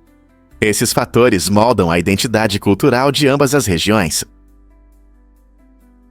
Esses fatores moldam a identidade cultural de ambas as regiões.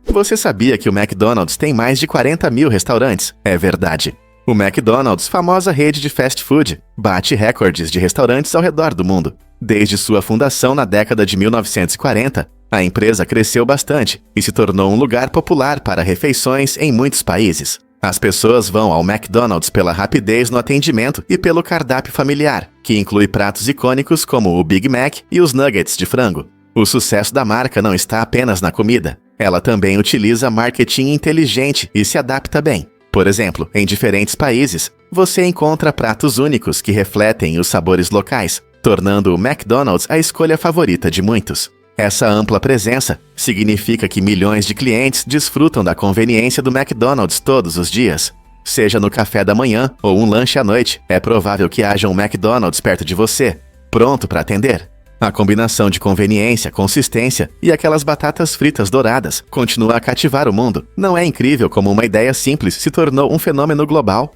Você sabia que o McDonald's tem mais de 40 mil restaurantes? É verdade. O McDonald's, famosa rede de fast food, bate recordes de restaurantes ao redor do mundo. Desde sua fundação na década de 1940, a empresa cresceu bastante e se tornou um lugar popular para refeições em muitos países. As pessoas vão ao McDonald's pela rapidez no atendimento e pelo cardápio familiar, que inclui pratos icônicos como o Big Mac e os nuggets de frango. O sucesso da marca não está apenas na comida. Ela também utiliza marketing inteligente e se adapta bem. Por exemplo, em diferentes países, você encontra pratos únicos que refletem os sabores locais, tornando o McDonald's a escolha favorita de muitos. Essa ampla presença significa que milhões de clientes desfrutam da conveniência do McDonald's todos os dias. Seja no café da manhã ou um lanche à noite, é provável que haja um McDonald's perto de você, pronto para atender. A combinação de conveniência, consistência e aquelas batatas fritas douradas continua a cativar o mundo. Não é incrível como uma ideia simples se tornou um fenômeno global?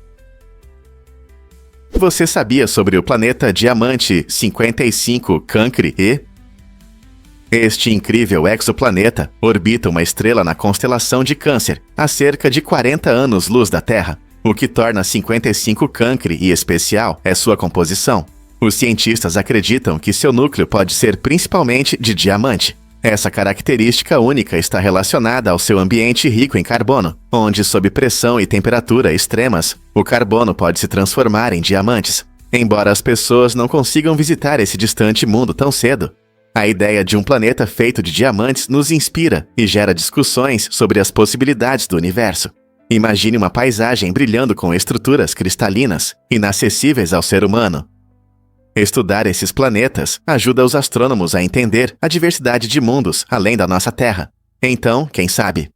Você sabia sobre o planeta Diamante 55 Cancri E? Este incrível exoplaneta orbita uma estrela na constelação de Câncer, a cerca de 40 anos-luz da Terra. O que torna 55 Cancri E especial é sua composição. Os cientistas acreditam que seu núcleo pode ser principalmente de diamante. Essa característica única está relacionada ao seu ambiente rico em carbono, onde, sob pressão e temperatura extremas, o carbono pode se transformar em diamantes. Embora as pessoas não consigam visitar esse distante mundo tão cedo, a ideia de um planeta feito de diamantes nos inspira e gera discussões sobre as possibilidades do universo. Imagine uma paisagem brilhando com estruturas cristalinas, inacessíveis ao ser humano. Estudar esses planetas ajuda os astrônomos a entender a diversidade de mundos além da nossa Terra. Então, quem sabe?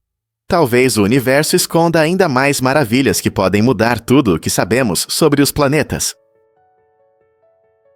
Talvez o universo esconda ainda mais maravilhas que podem mudar tudo o que sabemos sobre os planetas.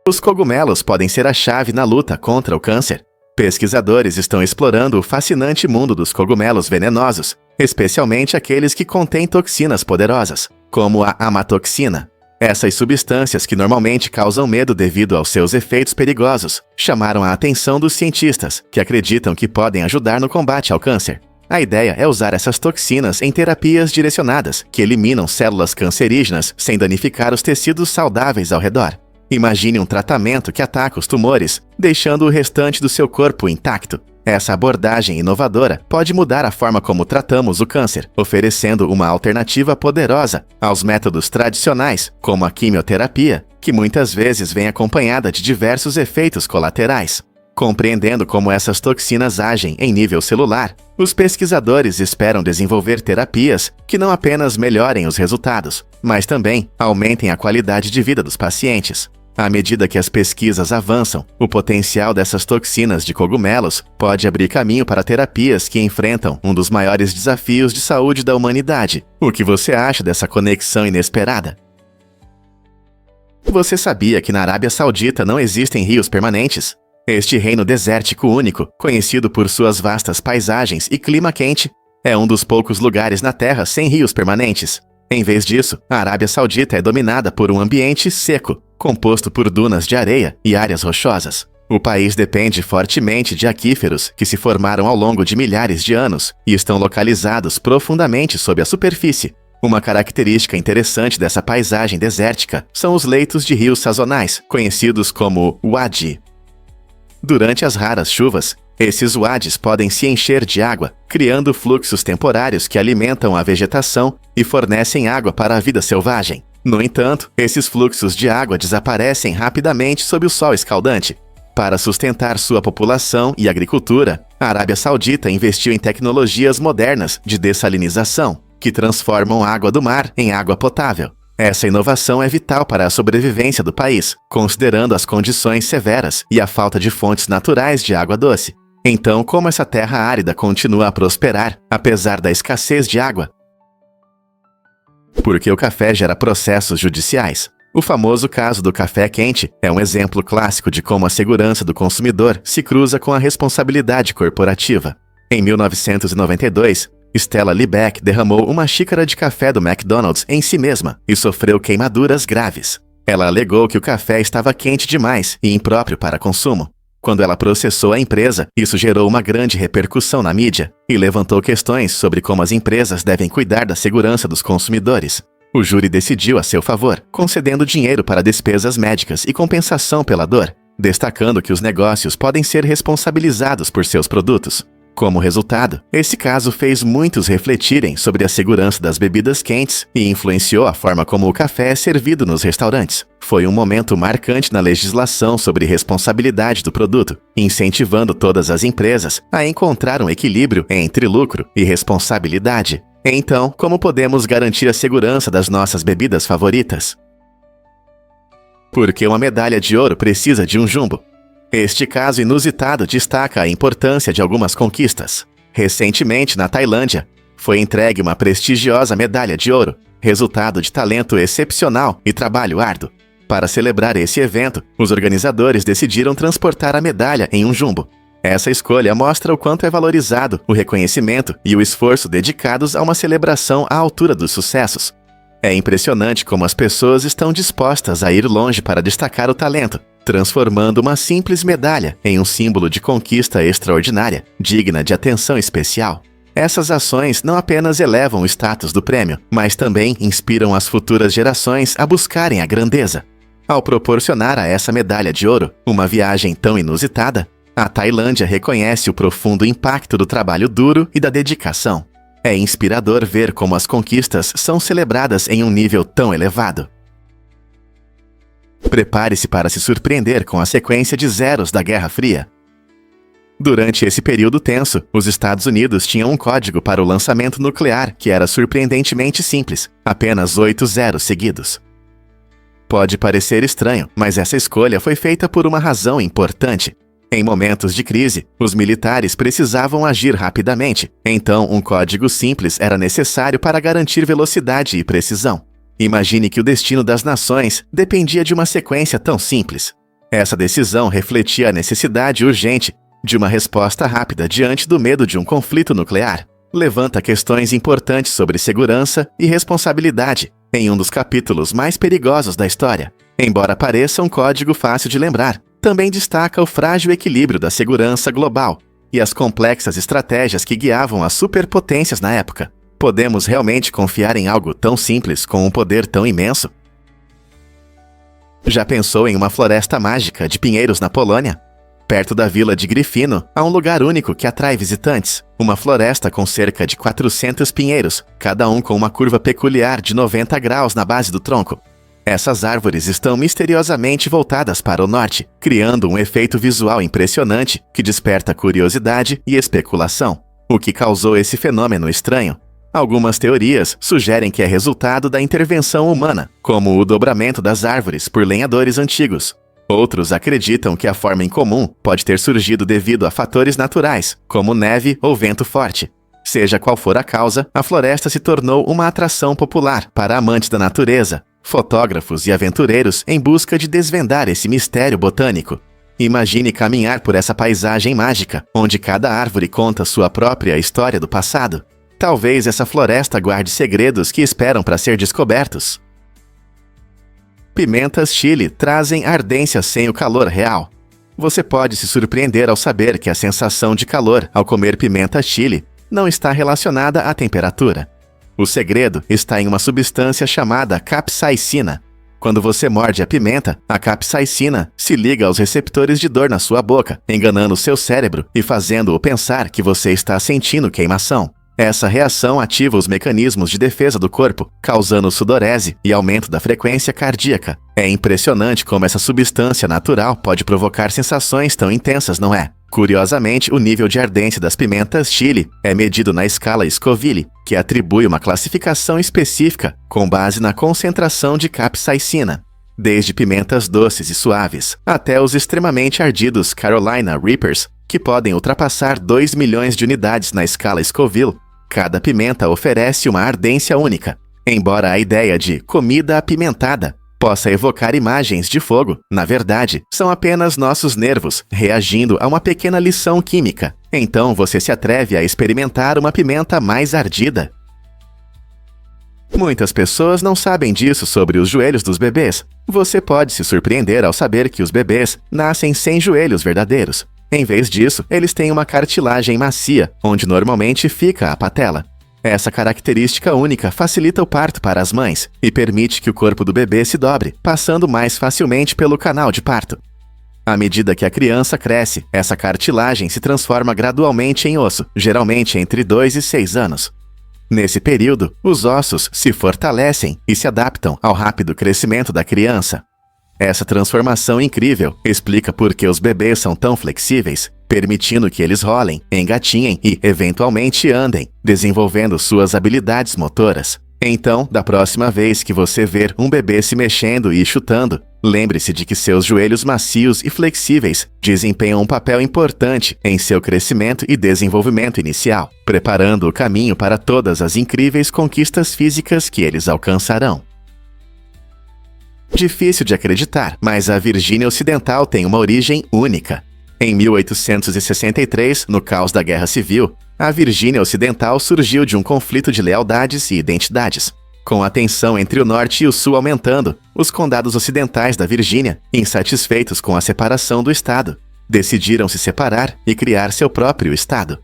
Os cogumelos podem ser a chave na luta contra o câncer. Pesquisadores estão explorando o fascinante mundo dos cogumelos venenosos, especialmente aqueles que contêm toxinas poderosas, como a amatoxina. Essas substâncias, que normalmente causam medo devido aos seus efeitos perigosos, chamaram a atenção dos cientistas, que acreditam que podem ajudar no combate ao câncer. A ideia é usar essas toxinas em terapias direcionadas, que eliminam células cancerígenas sem danificar os tecidos saudáveis ao redor. Imagine um tratamento que ataca os tumores, deixando o restante do seu corpo intacto. Essa abordagem inovadora pode mudar a forma como tratamos o câncer, oferecendo uma alternativa poderosa aos métodos tradicionais, como a quimioterapia, que muitas vezes vem acompanhada de diversos efeitos colaterais. Compreendendo como essas toxinas agem em nível celular, os pesquisadores esperam desenvolver terapias que não apenas melhorem os resultados, mas também aumentem a qualidade de vida dos pacientes. À medida que as pesquisas avançam, o potencial dessas toxinas de cogumelos pode abrir caminho para terapias que enfrentam um dos maiores desafios de saúde da humanidade. O que você acha dessa conexão inesperada? Você sabia que na Arábia Saudita não existem rios permanentes? Este reino desértico único, conhecido por suas vastas paisagens e clima quente, é um dos poucos lugares na Terra sem rios permanentes. Em vez disso, a Arábia Saudita é dominada por um ambiente seco, composto por dunas de areia e áreas rochosas. O país depende fortemente de aquíferos que se formaram ao longo de milhares de anos e estão localizados profundamente sob a superfície. Uma característica interessante dessa paisagem desértica são os leitos de rios sazonais, conhecidos como wadi. Durante as raras chuvas, esses wadis podem se encher de água, criando fluxos temporários que alimentam a vegetação e fornecem água para a vida selvagem. No entanto, esses fluxos de água desaparecem rapidamente sob o sol escaldante. Para sustentar sua população e agricultura, a Arábia Saudita investiu em tecnologias modernas de dessalinização, que transformam a água do mar em água potável. Essa inovação é vital para a sobrevivência do país, considerando as condições severas e a falta de fontes naturais de água doce. Então, como essa terra árida continua a prosperar, apesar da escassez de água? Porque o café gera processos judiciais. O famoso caso do café quente é um exemplo clássico de como a segurança do consumidor se cruza com a responsabilidade corporativa. Em 1992, Stella Liebeck derramou uma xícara de café do McDonald's em si mesma e sofreu queimaduras graves. Ela alegou que o café estava quente demais e impróprio para consumo. Quando ela processou a empresa, isso gerou uma grande repercussão na mídia e levantou questões sobre como as empresas devem cuidar da segurança dos consumidores. O júri decidiu a seu favor, concedendo dinheiro para despesas médicas e compensação pela dor, destacando que os negócios podem ser responsabilizados por seus produtos. Como resultado, esse caso fez muitos refletirem sobre a segurança das bebidas quentes e influenciou a forma como o café é servido nos restaurantes. Foi um momento marcante na legislação sobre responsabilidade do produto, incentivando todas as empresas a encontrar um equilíbrio entre lucro e responsabilidade. Então, como podemos garantir a segurança das nossas bebidas favoritas? Por que uma medalha de ouro precisa de um jumbo? Este caso inusitado destaca a importância de algumas conquistas. Recentemente, na Tailândia, foi entregue uma prestigiosa medalha de ouro, resultado de talento excepcional e trabalho árduo. Para celebrar esse evento, os organizadores decidiram transportar a medalha em um jumbo. Essa escolha mostra o quanto é valorizado o reconhecimento e o esforço dedicados a uma celebração à altura dos sucessos. É impressionante como as pessoas estão dispostas a ir longe para destacar o talento, transformando uma simples medalha em um símbolo de conquista extraordinária, digna de atenção especial. Essas ações não apenas elevam o status do prêmio, mas também inspiram as futuras gerações a buscarem a grandeza. Ao proporcionar a essa medalha de ouro uma viagem tão inusitada, a Tailândia reconhece o profundo impacto do trabalho duro e da dedicação. É inspirador ver como as conquistas são celebradas em um nível tão elevado. Prepare-se para se surpreender com a sequência de zeros da Guerra Fria. Durante esse período tenso, os Estados Unidos tinham um código para o lançamento nuclear que era surpreendentemente simples, apenas 8 zeros seguidos. Pode parecer estranho, mas essa escolha foi feita por uma razão importante. Em momentos de crise, os militares precisavam agir rapidamente, então um código simples era necessário para garantir velocidade e precisão. Imagine que o destino das nações dependia de uma sequência tão simples. Essa decisão refletia a necessidade urgente de uma resposta rápida diante do medo de um conflito nuclear. Levanta questões importantes sobre segurança e responsabilidade em um dos capítulos mais perigosos da história. Embora pareça um código fácil de lembrar, também destaca o frágil equilíbrio da segurança global e as complexas estratégias que guiavam as superpotências na época. Podemos realmente confiar em algo tão simples com um poder tão imenso? Já pensou em uma floresta mágica de pinheiros na Polônia? Perto da vila de Gryfino, há um lugar único que atrai visitantes. Uma floresta com cerca de 400 pinheiros, cada um com uma curva peculiar de 90 graus na base do tronco. Essas árvores estão misteriosamente voltadas para o norte, criando um efeito visual impressionante que desperta curiosidade e especulação. O que causou esse fenômeno estranho? Algumas teorias sugerem que é resultado da intervenção humana, como o dobramento das árvores por lenhadores antigos. Outros acreditam que a forma incomum pode ter surgido devido a fatores naturais, como neve ou vento forte. Seja qual for a causa, a floresta se tornou uma atração popular para amantes da natureza, fotógrafos e aventureiros em busca de desvendar esse mistério botânico. Imagine caminhar por essa paisagem mágica, onde cada árvore conta sua própria história do passado. Talvez essa floresta guarde segredos que esperam para ser descobertos. Pimentas chili trazem ardência sem o calor real. Você pode se surpreender ao saber que a sensação de calor ao comer pimenta chili não está relacionada à temperatura. O segredo está em uma substância chamada capsaicina. Quando você morde a pimenta, a capsaicina se liga aos receptores de dor na sua boca, enganando seu cérebro e fazendo-o pensar que você está sentindo queimação. Essa reação ativa os mecanismos de defesa do corpo, causando sudorese e aumento da frequência cardíaca. É impressionante como essa substância natural pode provocar sensações tão intensas, não é? Curiosamente, o nível de ardência das pimentas chili é medido na escala Scoville, que atribui uma classificação específica com base na concentração de capsaicina. Desde pimentas doces e suaves, até os extremamente ardidos Carolina Reapers, que podem ultrapassar 2 milhões de unidades na escala Scoville. Cada pimenta oferece uma ardência única. Embora a ideia de comida apimentada possa evocar imagens de fogo, na verdade, são apenas nossos nervos reagindo a uma pequena lição química. Então você se atreve a experimentar uma pimenta mais ardida. Muitas pessoas não sabem disso sobre os joelhos dos bebês. Você pode se surpreender ao saber que os bebês nascem sem joelhos verdadeiros. Em vez disso, eles têm uma cartilagem macia, onde normalmente fica a patela. Essa característica única facilita o parto para as mães e permite que o corpo do bebê se dobre, passando mais facilmente pelo canal de parto. À medida que a criança cresce, essa cartilagem se transforma gradualmente em osso, geralmente entre 2 e 6 anos. Nesse período, os ossos se fortalecem e se adaptam ao rápido crescimento da criança. Essa transformação incrível explica por que os bebês são tão flexíveis, permitindo que eles rolem, engatinhem e, eventualmente, andem, desenvolvendo suas habilidades motoras. Então, da próxima vez que você ver um bebê se mexendo e chutando, lembre-se de que seus joelhos macios e flexíveis desempenham um papel importante em seu crescimento e desenvolvimento inicial, preparando o caminho para todas as incríveis conquistas físicas que eles alcançarão. Difícil de acreditar, mas a Virgínia Ocidental tem uma origem única. Em 1863, no caos da Guerra Civil, a Virgínia Ocidental surgiu de um conflito de lealdades e identidades. Com a tensão entre o Norte e o Sul aumentando, os condados ocidentais da Virgínia, insatisfeitos com a separação do Estado, decidiram se separar e criar seu próprio Estado.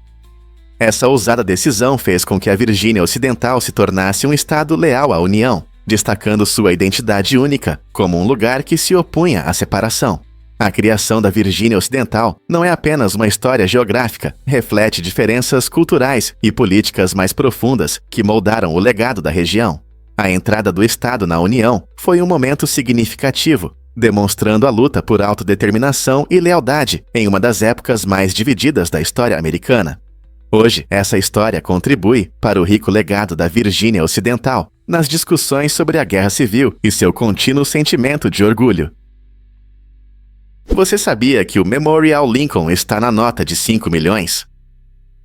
Essa ousada decisão fez com que a Virgínia Ocidental se tornasse um Estado leal à União, destacando sua identidade única como um lugar que se opunha à separação. A criação da Virgínia Ocidental não é apenas uma história geográfica, reflete diferenças culturais e políticas mais profundas que moldaram o legado da região. A entrada do Estado na União foi um momento significativo, demonstrando a luta por autodeterminação e lealdade em uma das épocas mais divididas da história americana. Hoje, essa história contribui para o rico legado da Virgínia Ocidental nas discussões sobre a Guerra Civil e seu contínuo sentimento de orgulho. Você sabia que o Memorial Lincoln está na nota de 5 milhões?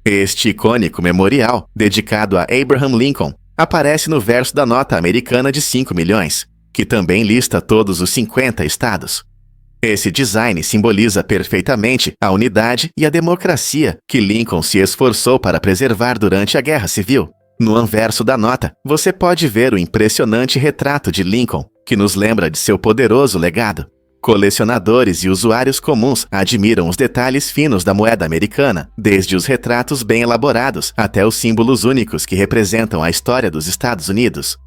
Este icônico memorial, dedicado a Abraham Lincoln, aparece no verso da nota americana de 5 milhões, que também lista todos os 50 estados. Esse design simboliza perfeitamente a unidade e a democracia que Lincoln se esforçou para preservar durante a Guerra Civil. No anverso da nota, você pode ver o impressionante retrato de Lincoln, que nos lembra de seu poderoso legado. Colecionadores e usuários comuns admiram os detalhes finos da moeda americana, desde os retratos bem elaborados até os símbolos únicos que representam a história dos Estados Unidos.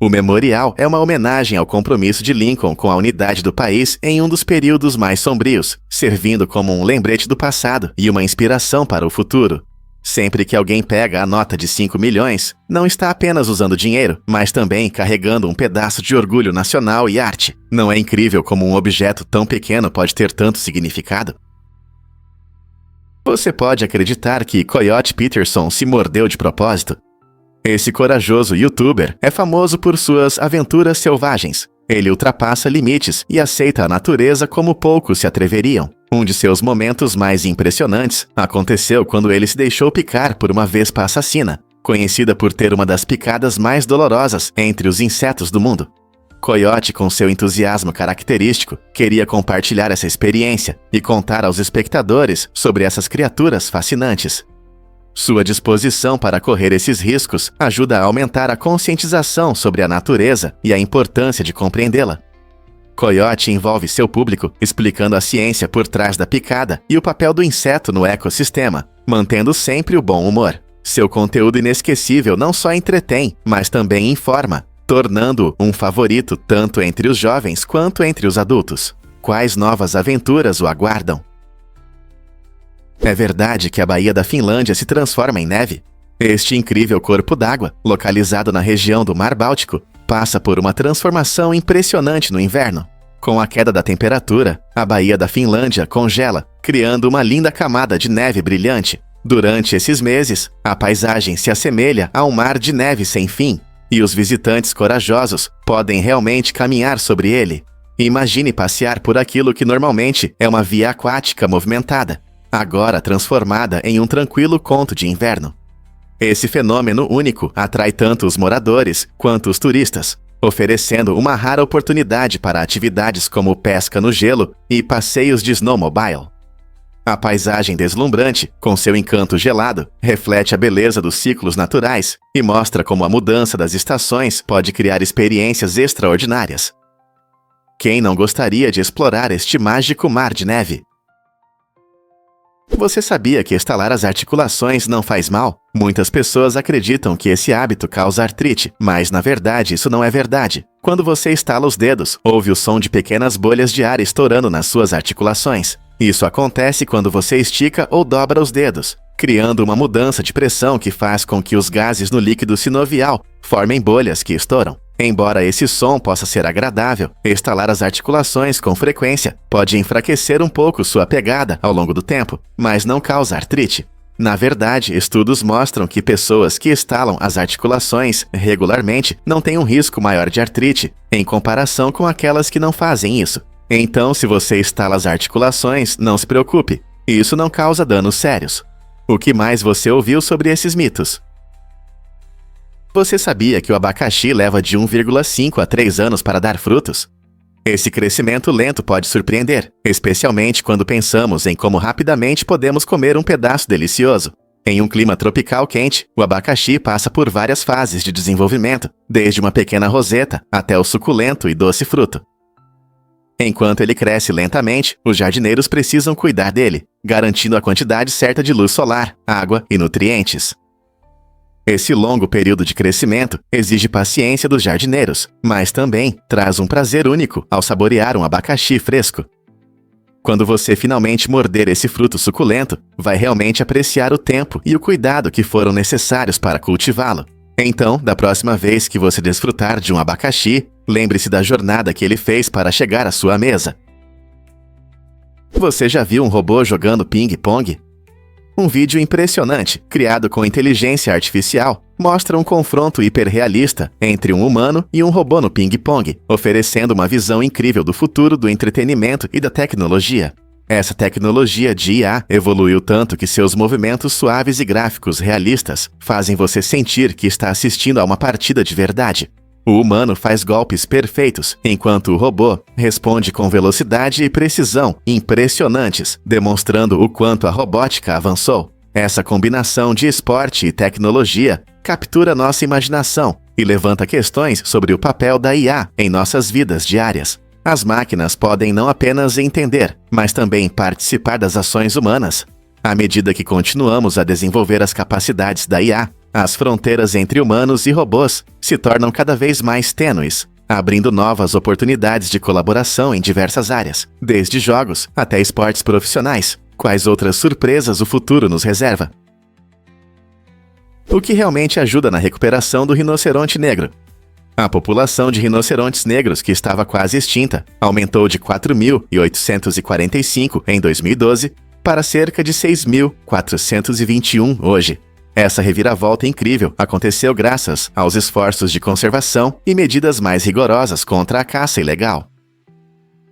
O memorial é uma homenagem ao compromisso de Lincoln com a unidade do país em um dos períodos mais sombrios, servindo como um lembrete do passado e uma inspiração para o futuro. Sempre que alguém pega a nota de 5 milhões, não está apenas usando dinheiro, mas também carregando um pedaço de orgulho nacional e arte. Não é incrível como um objeto tão pequeno pode ter tanto significado? Você pode acreditar que Coyote Peterson se mordeu de propósito? Esse corajoso youtuber é famoso por suas aventuras selvagens. Ele ultrapassa limites e aceita a natureza como poucos se atreveriam. Um de seus momentos mais impressionantes aconteceu quando ele se deixou picar por uma vespa assassina, conhecida por ter uma das picadas mais dolorosas entre os insetos do mundo. Coyote, com seu entusiasmo característico, queria compartilhar essa experiência e contar aos espectadores sobre essas criaturas fascinantes. Sua disposição para correr esses riscos ajuda a aumentar a conscientização sobre a natureza e a importância de compreendê-la. Coyote envolve seu público explicando a ciência por trás da picada e o papel do inseto no ecossistema, mantendo sempre o bom humor. Seu conteúdo inesquecível não só entretém, mas também informa, tornando-o um favorito tanto entre os jovens quanto entre os adultos. Quais novas aventuras o aguardam? É verdade que a Baía da Finlândia se transforma em neve? Este incrível corpo d'água, localizado na região do Mar Báltico, passa por uma transformação impressionante no inverno. Com a queda da temperatura, a Baía da Finlândia congela, criando uma linda camada de neve brilhante. Durante esses meses, a paisagem se assemelha a um mar de neve sem fim, e os visitantes corajosos podem realmente caminhar sobre ele. Imagine passear por aquilo que normalmente é uma via aquática movimentada, agora transformada em um tranquilo conto de inverno. Esse fenômeno único atrai tanto os moradores quanto os turistas, oferecendo uma rara oportunidade para atividades como pesca no gelo e passeios de snowmobile. A paisagem deslumbrante, com seu encanto gelado, reflete a beleza dos ciclos naturais e mostra como a mudança das estações pode criar experiências extraordinárias. Quem não gostaria de explorar este mágico mar de neve? Você sabia que estalar as articulações não faz mal? Muitas pessoas acreditam que esse hábito causa artrite, mas na verdade isso não é verdade. Quando você estala os dedos, ouve o som de pequenas bolhas de ar estourando nas suas articulações. Isso acontece quando você estica ou dobra os dedos, criando uma mudança de pressão que faz com que os gases no líquido sinovial formem bolhas que estouram. Embora esse som possa ser agradável, estalar as articulações com frequência pode enfraquecer um pouco sua pegada ao longo do tempo, mas não causa artrite. Na verdade, estudos mostram que pessoas que estalam as articulações regularmente não têm um risco maior de artrite, em comparação com aquelas que não fazem isso. Então, se você estala as articulações, não se preocupe, isso não causa danos sérios. O que mais você ouviu sobre esses mitos? Você sabia que o abacaxi leva de 1,5 a 3 anos para dar frutos? Esse crescimento lento pode surpreender, especialmente quando pensamos em como rapidamente podemos comer um pedaço delicioso. Em um clima tropical quente, o abacaxi passa por várias fases de desenvolvimento, desde uma pequena roseta até o suculento e doce fruto. Enquanto ele cresce lentamente, os jardineiros precisam cuidar dele, garantindo a quantidade certa de luz solar, água e nutrientes. Esse longo período de crescimento exige paciência dos jardineiros, mas também traz um prazer único ao saborear um abacaxi fresco. Quando você finalmente morder esse fruto suculento, vai realmente apreciar o tempo e o cuidado que foram necessários para cultivá-lo. Então, da próxima vez que você desfrutar de um abacaxi, lembre-se da jornada que ele fez para chegar à sua mesa. Você já viu um robô jogando ping-pong? Um vídeo impressionante, criado com inteligência artificial, mostra um confronto hiperrealista entre um humano e um robô no ping-pong, oferecendo uma visão incrível do futuro do entretenimento e da tecnologia. Essa tecnologia de IA evoluiu tanto que seus movimentos suaves e gráficos realistas fazem você sentir que está assistindo a uma partida de verdade. O humano faz golpes perfeitos, enquanto o robô responde com velocidade e precisão impressionantes, demonstrando o quanto a robótica avançou. Essa combinação de esporte e tecnologia captura nossa imaginação e levanta questões sobre o papel da IA em nossas vidas diárias. As máquinas podem não apenas entender, mas também participar das ações humanas. À medida que continuamos a desenvolver as capacidades da IA, as fronteiras entre humanos e robôs se tornam cada vez mais tênues, abrindo novas oportunidades de colaboração em diversas áreas, desde jogos até esportes profissionais. Quais outras surpresas o futuro nos reserva? O que realmente ajuda na recuperação do rinoceronte negro? A população de rinocerontes negros, que estava quase extinta, aumentou de 4.845 em 2012 para cerca de 6.421 hoje. Essa reviravolta incrível aconteceu graças aos esforços de conservação e medidas mais rigorosas contra a caça ilegal.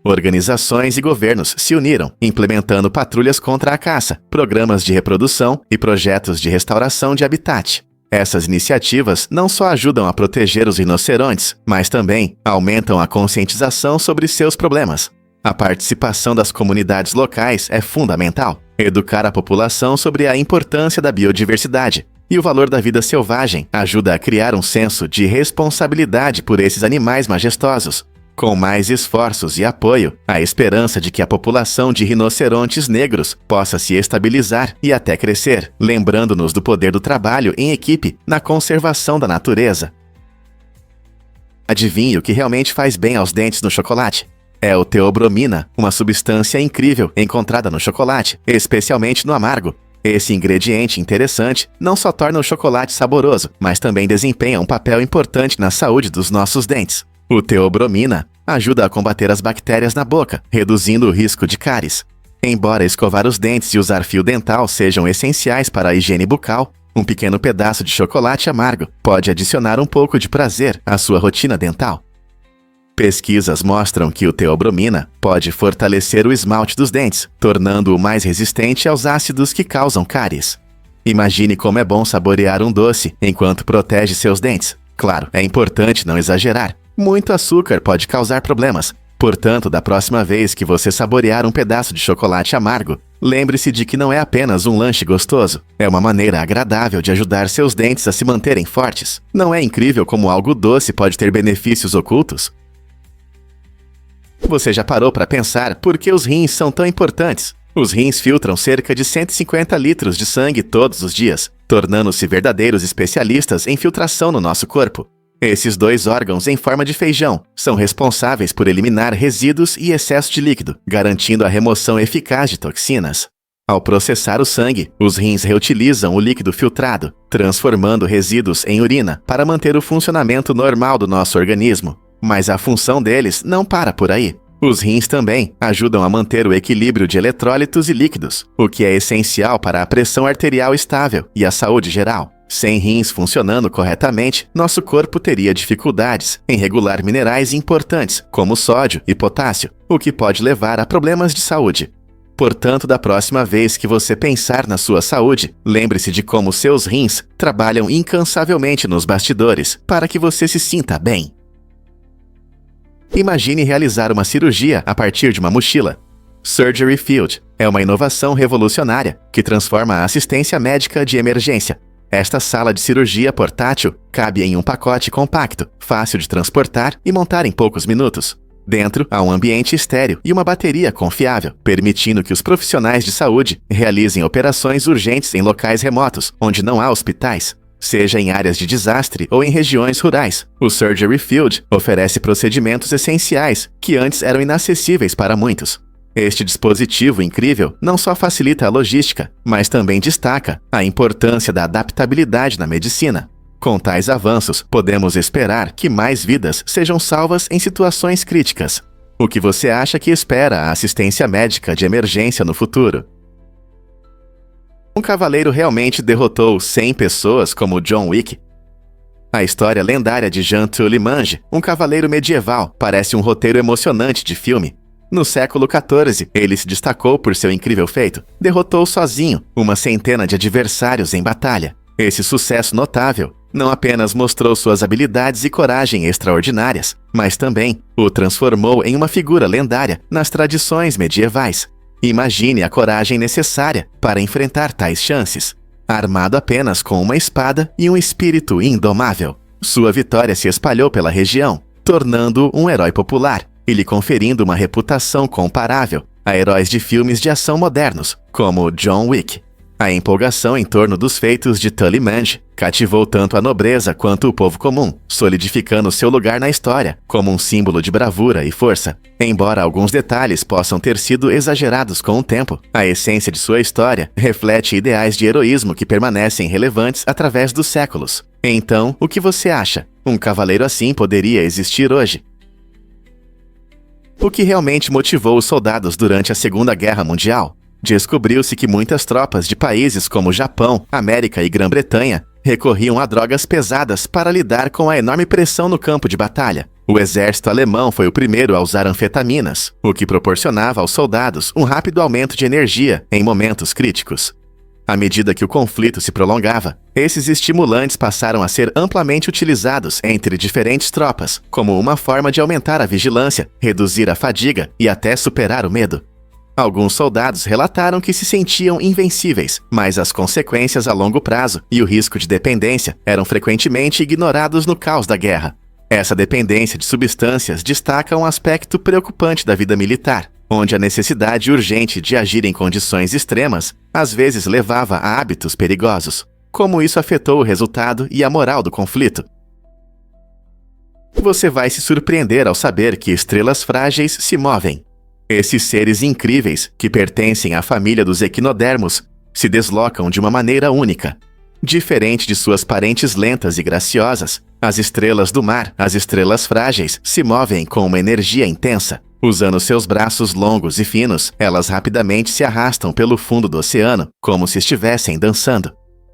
Organizações e governos se uniram, implementando patrulhas contra a caça, programas de reprodução e projetos de restauração de habitat. Essas iniciativas não só ajudam a proteger os rinocerontes, mas também aumentam a conscientização sobre seus problemas. A participação das comunidades locais é fundamental. Educar a população sobre a importância da biodiversidade e o valor da vida selvagem ajuda a criar um senso de responsabilidade por esses animais majestosos. Com mais esforços e apoio, a esperança de que a população de rinocerontes negros possa se estabilizar e até crescer, lembrando-nos do poder do trabalho em equipe na conservação da natureza. Adivinhe o que realmente faz bem aos dentes no chocolate? É o teobromina, uma substância incrível encontrada no chocolate, especialmente no amargo. Esse ingrediente interessante não só torna o chocolate saboroso, mas também desempenha um papel importante na saúde dos nossos dentes. O teobromina ajuda a combater as bactérias na boca, reduzindo o risco de cáries. Embora escovar os dentes e usar fio dental sejam essenciais para a higiene bucal, um pequeno pedaço de chocolate amargo pode adicionar um pouco de prazer à sua rotina dental. Pesquisas mostram que o teobromina pode fortalecer o esmalte dos dentes, tornando-o mais resistente aos ácidos que causam cáries. Imagine como é bom saborear um doce enquanto protege seus dentes. Claro, é importante não exagerar. Muito açúcar pode causar problemas. Portanto, da próxima vez que você saborear um pedaço de chocolate amargo, lembre-se de que não é apenas um lanche gostoso. É uma maneira agradável de ajudar seus dentes a se manterem fortes. Não é incrível como algo doce pode ter benefícios ocultos? Você já parou para pensar por que os rins são tão importantes? Os rins filtram cerca de 150 litros de sangue todos os dias, tornando-se verdadeiros especialistas em filtração no nosso corpo. Esses dois órgãos em forma de feijão são responsáveis por eliminar resíduos e excesso de líquido, garantindo a remoção eficaz de toxinas. Ao processar o sangue, os rins reutilizam o líquido filtrado, transformando resíduos em urina para manter o funcionamento normal do nosso organismo. Mas a função deles não para por aí. Os rins também ajudam a manter o equilíbrio de eletrólitos e líquidos, o que é essencial para a pressão arterial estável e a saúde geral. Sem rins funcionando corretamente, nosso corpo teria dificuldades em regular minerais importantes, como sódio e potássio, o que pode levar a problemas de saúde. Portanto, da próxima vez que você pensar na sua saúde, lembre-se de como seus rins trabalham incansavelmente nos bastidores para que você se sinta bem. Imagine realizar uma cirurgia a partir de uma mochila. Surgery Field é uma inovação revolucionária que transforma a assistência médica de emergência. Esta sala de cirurgia portátil cabe em um pacote compacto, fácil de transportar e montar em poucos minutos. Dentro, há um ambiente estéril e uma bateria confiável, permitindo que os profissionais de saúde realizem operações urgentes em locais remotos, onde não há hospitais. Seja em áreas de desastre ou em regiões rurais, o Surgery Field oferece procedimentos essenciais que antes eram inacessíveis para muitos. Este dispositivo incrível não só facilita a logística, mas também destaca a importância da adaptabilidade na medicina. Com tais avanços, podemos esperar que mais vidas sejam salvas em situações críticas. O que você acha que espera a assistência médica de emergência no futuro? Um cavaleiro realmente derrotou 100 pessoas como John Wick? A história lendária de Jean Tullimange, um cavaleiro medieval, parece um roteiro emocionante de filme. No século XIV, ele se destacou por seu incrível feito. Derrotou sozinho uma centena de adversários em batalha. Esse sucesso notável Não apenas mostrou suas habilidades e coragem extraordinárias, mas também o transformou em uma figura lendária nas tradições medievais. Imagine a coragem necessária para enfrentar tais chances. Armado apenas com uma espada e um espírito indomável, sua vitória se espalhou pela região, tornando-o um herói popular e lhe conferindo uma reputação comparável a heróis de filmes de ação modernos, como John Wick. A empolgação em torno dos feitos de Tully Mange cativou tanto a nobreza quanto o povo comum, solidificando seu lugar na história como um símbolo de bravura e força. Embora alguns detalhes possam ter sido exagerados com o tempo, a essência de sua história reflete ideais de heroísmo que permanecem relevantes através dos séculos. Então, o que você acha? Um cavaleiro assim poderia existir hoje? O que realmente motivou os soldados durante a Segunda Guerra Mundial? Descobriu-se que muitas tropas de países como Japão, América e Grã-Bretanha recorriam a drogas pesadas para lidar com a enorme pressão no campo de batalha. O exército alemão foi o primeiro a usar anfetaminas, o que proporcionava aos soldados um rápido aumento de energia em momentos críticos. À medida que o conflito se prolongava, esses estimulantes passaram a ser amplamente utilizados entre diferentes tropas, como uma forma de aumentar a vigilância, reduzir a fadiga e até superar o medo. Alguns soldados relataram que se sentiam invencíveis, mas as consequências a longo prazo e o risco de dependência eram frequentemente ignorados no caos da guerra. Essa dependência de substâncias destaca um aspecto preocupante da vida militar, onde a necessidade urgente de agir em condições extremas às vezes levava a hábitos perigosos. Como isso afetou o resultado e a moral do conflito? Você vai se surpreender ao saber que estrelas frágeis se movem. Esses seres incríveis, que pertencem à família dos equinodermos, se deslocam de uma maneira única. Diferente de suas parentes lentas e graciosas, as estrelas do mar, as estrelas frágeis, se movem com uma energia intensa. Usando seus braços longos e finos, elas rapidamente se arrastam pelo fundo do oceano, como se estivessem dançando.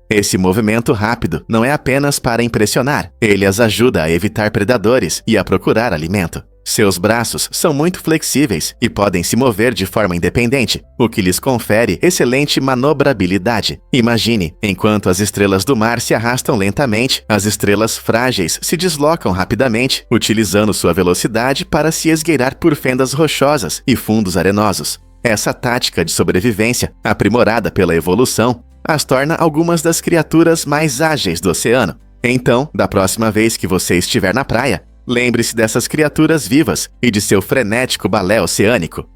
Esse movimento rápido não é apenas para impressionar, ele as ajuda a evitar predadores e a procurar alimento. Seus braços são muito flexíveis e podem se mover de forma independente, o que lhes confere excelente manobrabilidade. Imagine, enquanto as estrelas do mar se arrastam lentamente, as estrelas frágeis se deslocam rapidamente, utilizando sua velocidade para se esgueirar por fendas rochosas e fundos arenosos. Essa tática de sobrevivência, aprimorada pela evolução, as torna algumas das criaturas mais ágeis do oceano. Então, da próxima vez que você estiver na praia, lembre-se dessas criaturas vivas e de seu frenético balé oceânico.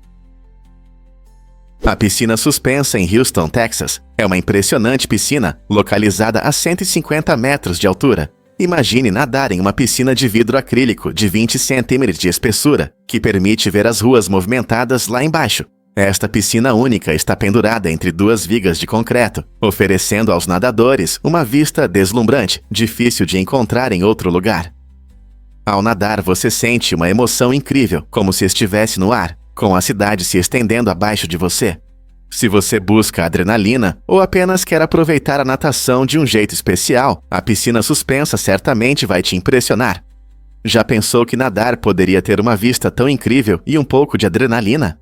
A piscina suspensa em Houston, Texas, é uma impressionante piscina localizada a 150 metros de altura. Imagine nadar em uma piscina de vidro acrílico de 20 centímetros de espessura, que permite ver as ruas movimentadas lá embaixo. Esta piscina única está pendurada entre duas vigas de concreto, oferecendo aos nadadores uma vista deslumbrante, difícil de encontrar em outro lugar. Ao nadar, você sente uma emoção incrível, como se estivesse no ar, com a cidade se estendendo abaixo de você. Se você busca adrenalina ou apenas quer aproveitar a natação de um jeito especial, a piscina suspensa certamente vai te impressionar. Já pensou que nadar poderia ter uma vista tão incrível e um pouco de adrenalina?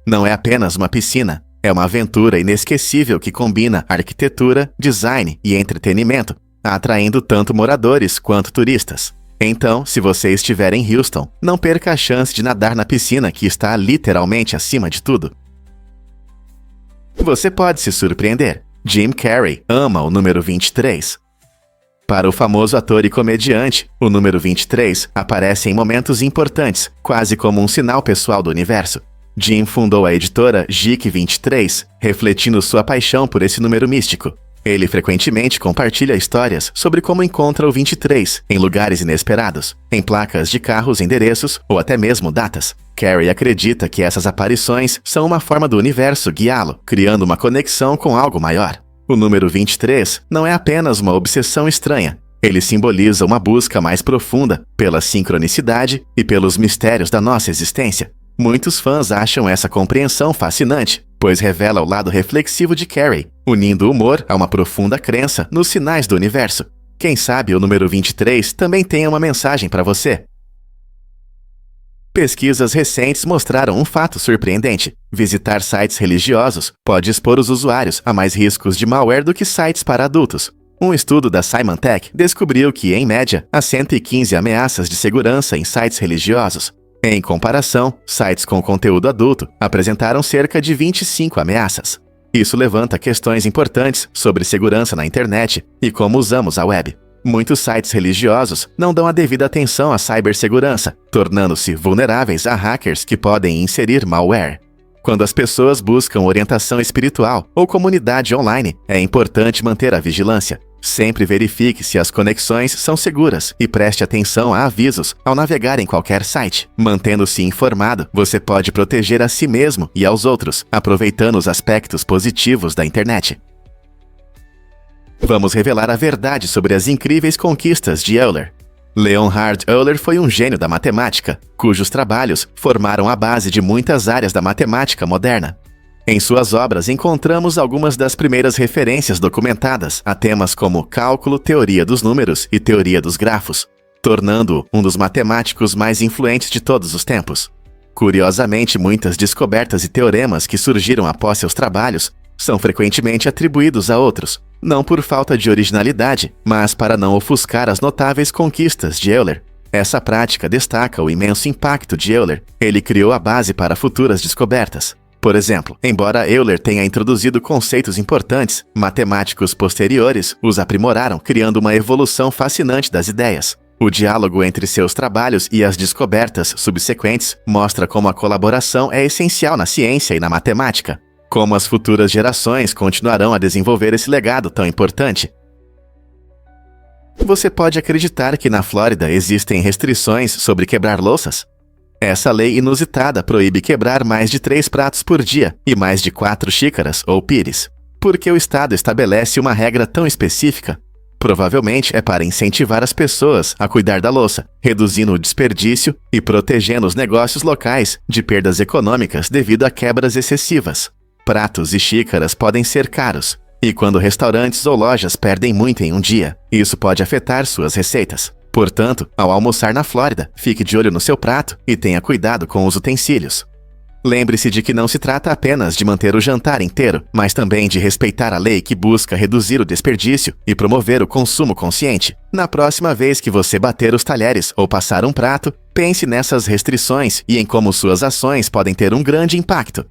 Não é apenas uma piscina, é uma aventura inesquecível que combina arquitetura, design e entretenimento, atraindo tanto moradores quanto turistas. Então, se você estiver em Houston, não perca a chance de nadar na piscina que está literalmente acima de tudo. Você pode se surpreender. Jim Carrey ama o número 23. Para o famoso ator e comediante, o número 23 aparece em momentos importantes, quase como um sinal pessoal do universo. Jim fundou a editora Geek 23, refletindo sua paixão por esse número místico. Ele frequentemente compartilha histórias sobre como encontra o 23 em lugares inesperados, em placas de carros, endereços ou até mesmo datas. Carrey acredita que essas aparições são uma forma do universo guiá-lo, criando uma conexão com algo maior. O número 23 não é apenas uma obsessão estranha. Ele simboliza uma busca mais profunda pela sincronicidade e pelos mistérios da nossa existência. Muitos fãs acham essa compreensão fascinante, pois revela o lado reflexivo de Carrey, unindo o humor a uma profunda crença nos sinais do universo. Quem sabe o número 23 também tenha uma mensagem para você? Pesquisas recentes mostraram um fato surpreendente. Visitar sites religiosos pode expor os usuários a mais riscos de malware do que sites para adultos. Um estudo da Symantec descobriu que, em média, há 115 ameaças de segurança em sites religiosos. Em comparação, sites com conteúdo adulto apresentaram cerca de 25 ameaças. Isso levanta questões importantes sobre segurança na internet e como usamos a web. Muitos sites religiosos não dão a devida atenção à cibersegurança, tornando-se vulneráveis a hackers que podem inserir malware. Quando as pessoas buscam orientação espiritual ou comunidade online, é importante manter a vigilância. Sempre verifique se as conexões são seguras e preste atenção a avisos ao navegar em qualquer site. Mantendo-se informado, você pode proteger a si mesmo e aos outros, aproveitando os aspectos positivos da internet. Vamos revelar a verdade sobre as incríveis conquistas de Euler. Leonhard Euler foi um gênio da matemática, cujos trabalhos formaram a base de muitas áreas da matemática moderna. Em suas obras encontramos algumas das primeiras referências documentadas a temas como cálculo, teoria dos números e teoria dos grafos, tornando-o um dos matemáticos mais influentes de todos os tempos. Curiosamente, muitas descobertas e teoremas que surgiram após seus trabalhos são frequentemente atribuídos a outros, não por falta de originalidade, mas para não ofuscar as notáveis conquistas de Euler. Essa prática destaca o imenso impacto de Euler. Ele criou a base para futuras descobertas. Por exemplo, embora Euler tenha introduzido conceitos importantes, matemáticos posteriores os aprimoraram, criando uma evolução fascinante das ideias. O diálogo entre seus trabalhos e as descobertas subsequentes mostra como a colaboração é essencial na ciência e na matemática. Como as futuras gerações continuarão a desenvolver esse legado tão importante. Você pode acreditar que na Flórida existem restrições sobre quebrar louças? Essa lei inusitada proíbe quebrar mais de 3 pratos por dia e mais de 4 xícaras ou pires. Por que o Estado estabelece uma regra tão específica? Provavelmente é para incentivar as pessoas a cuidar da louça, reduzindo o desperdício e protegendo os negócios locais de perdas econômicas devido a quebras excessivas. Pratos e xícaras podem ser caros, e quando restaurantes ou lojas perdem muito em um dia, isso pode afetar suas receitas. Portanto, ao almoçar na Flórida, fique de olho no seu prato e tenha cuidado com os utensílios. Lembre-se de que não se trata apenas de manter o jantar inteiro, mas também de respeitar a lei que busca reduzir o desperdício e promover o consumo consciente. Na próxima vez que você bater os talheres ou passar um prato, pense nessas restrições e em como suas ações podem ter um grande impacto.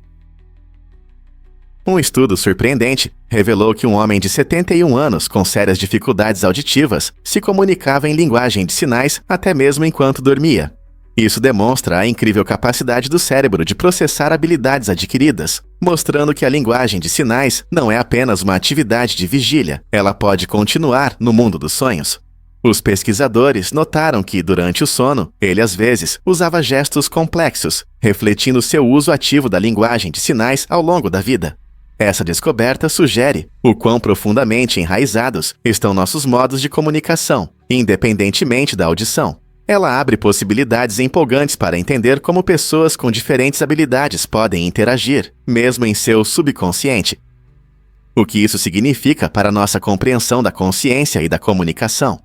Um estudo surpreendente revelou que um homem de 71 anos com sérias dificuldades auditivas se comunicava em linguagem de sinais até mesmo enquanto dormia. Isso demonstra a incrível capacidade do cérebro de processar habilidades adquiridas, mostrando que a linguagem de sinais não é apenas uma atividade de vigília, ela pode continuar no mundo dos sonhos. Os pesquisadores notaram que, durante o sono, ele às vezes usava gestos complexos, refletindo seu uso ativo da linguagem de sinais ao longo da vida. Essa descoberta sugere o quão profundamente enraizados estão nossos modos de comunicação, independentemente da audição. Ela abre possibilidades empolgantes para entender como pessoas com diferentes habilidades podem interagir, mesmo em seu subconsciente. O que isso significa para nossa compreensão da consciência e da comunicação.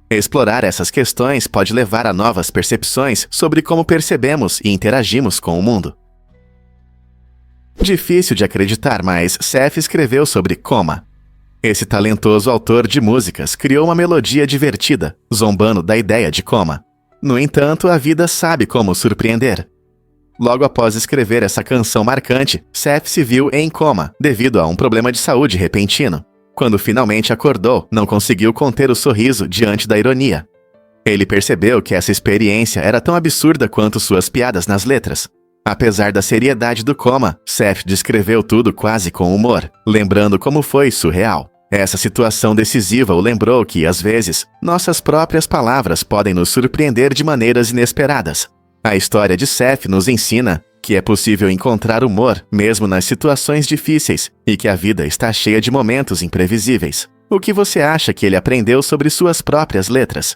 Explorar essas questões pode levar a novas percepções sobre como percebemos e interagimos com o mundo. Difícil de acreditar, mas Seth escreveu sobre coma. Esse talentoso autor de músicas criou uma melodia divertida, zombando da ideia de coma. No entanto, a vida sabe como surpreender. Logo após escrever essa canção marcante, Seth se viu em coma, devido a um problema de saúde repentino. Quando finalmente acordou, não conseguiu conter o sorriso diante da ironia. Ele percebeu que essa experiência era tão absurda quanto suas piadas nas letras. Apesar da seriedade do coma, Seth descreveu tudo quase com humor, lembrando como foi surreal. Essa situação decisiva o lembrou que, às vezes, nossas próprias palavras podem nos surpreender de maneiras inesperadas. A história de Seth nos ensina que é possível encontrar humor mesmo nas situações difíceis e que a vida está cheia de momentos imprevisíveis. O que você acha que ele aprendeu sobre suas próprias letras?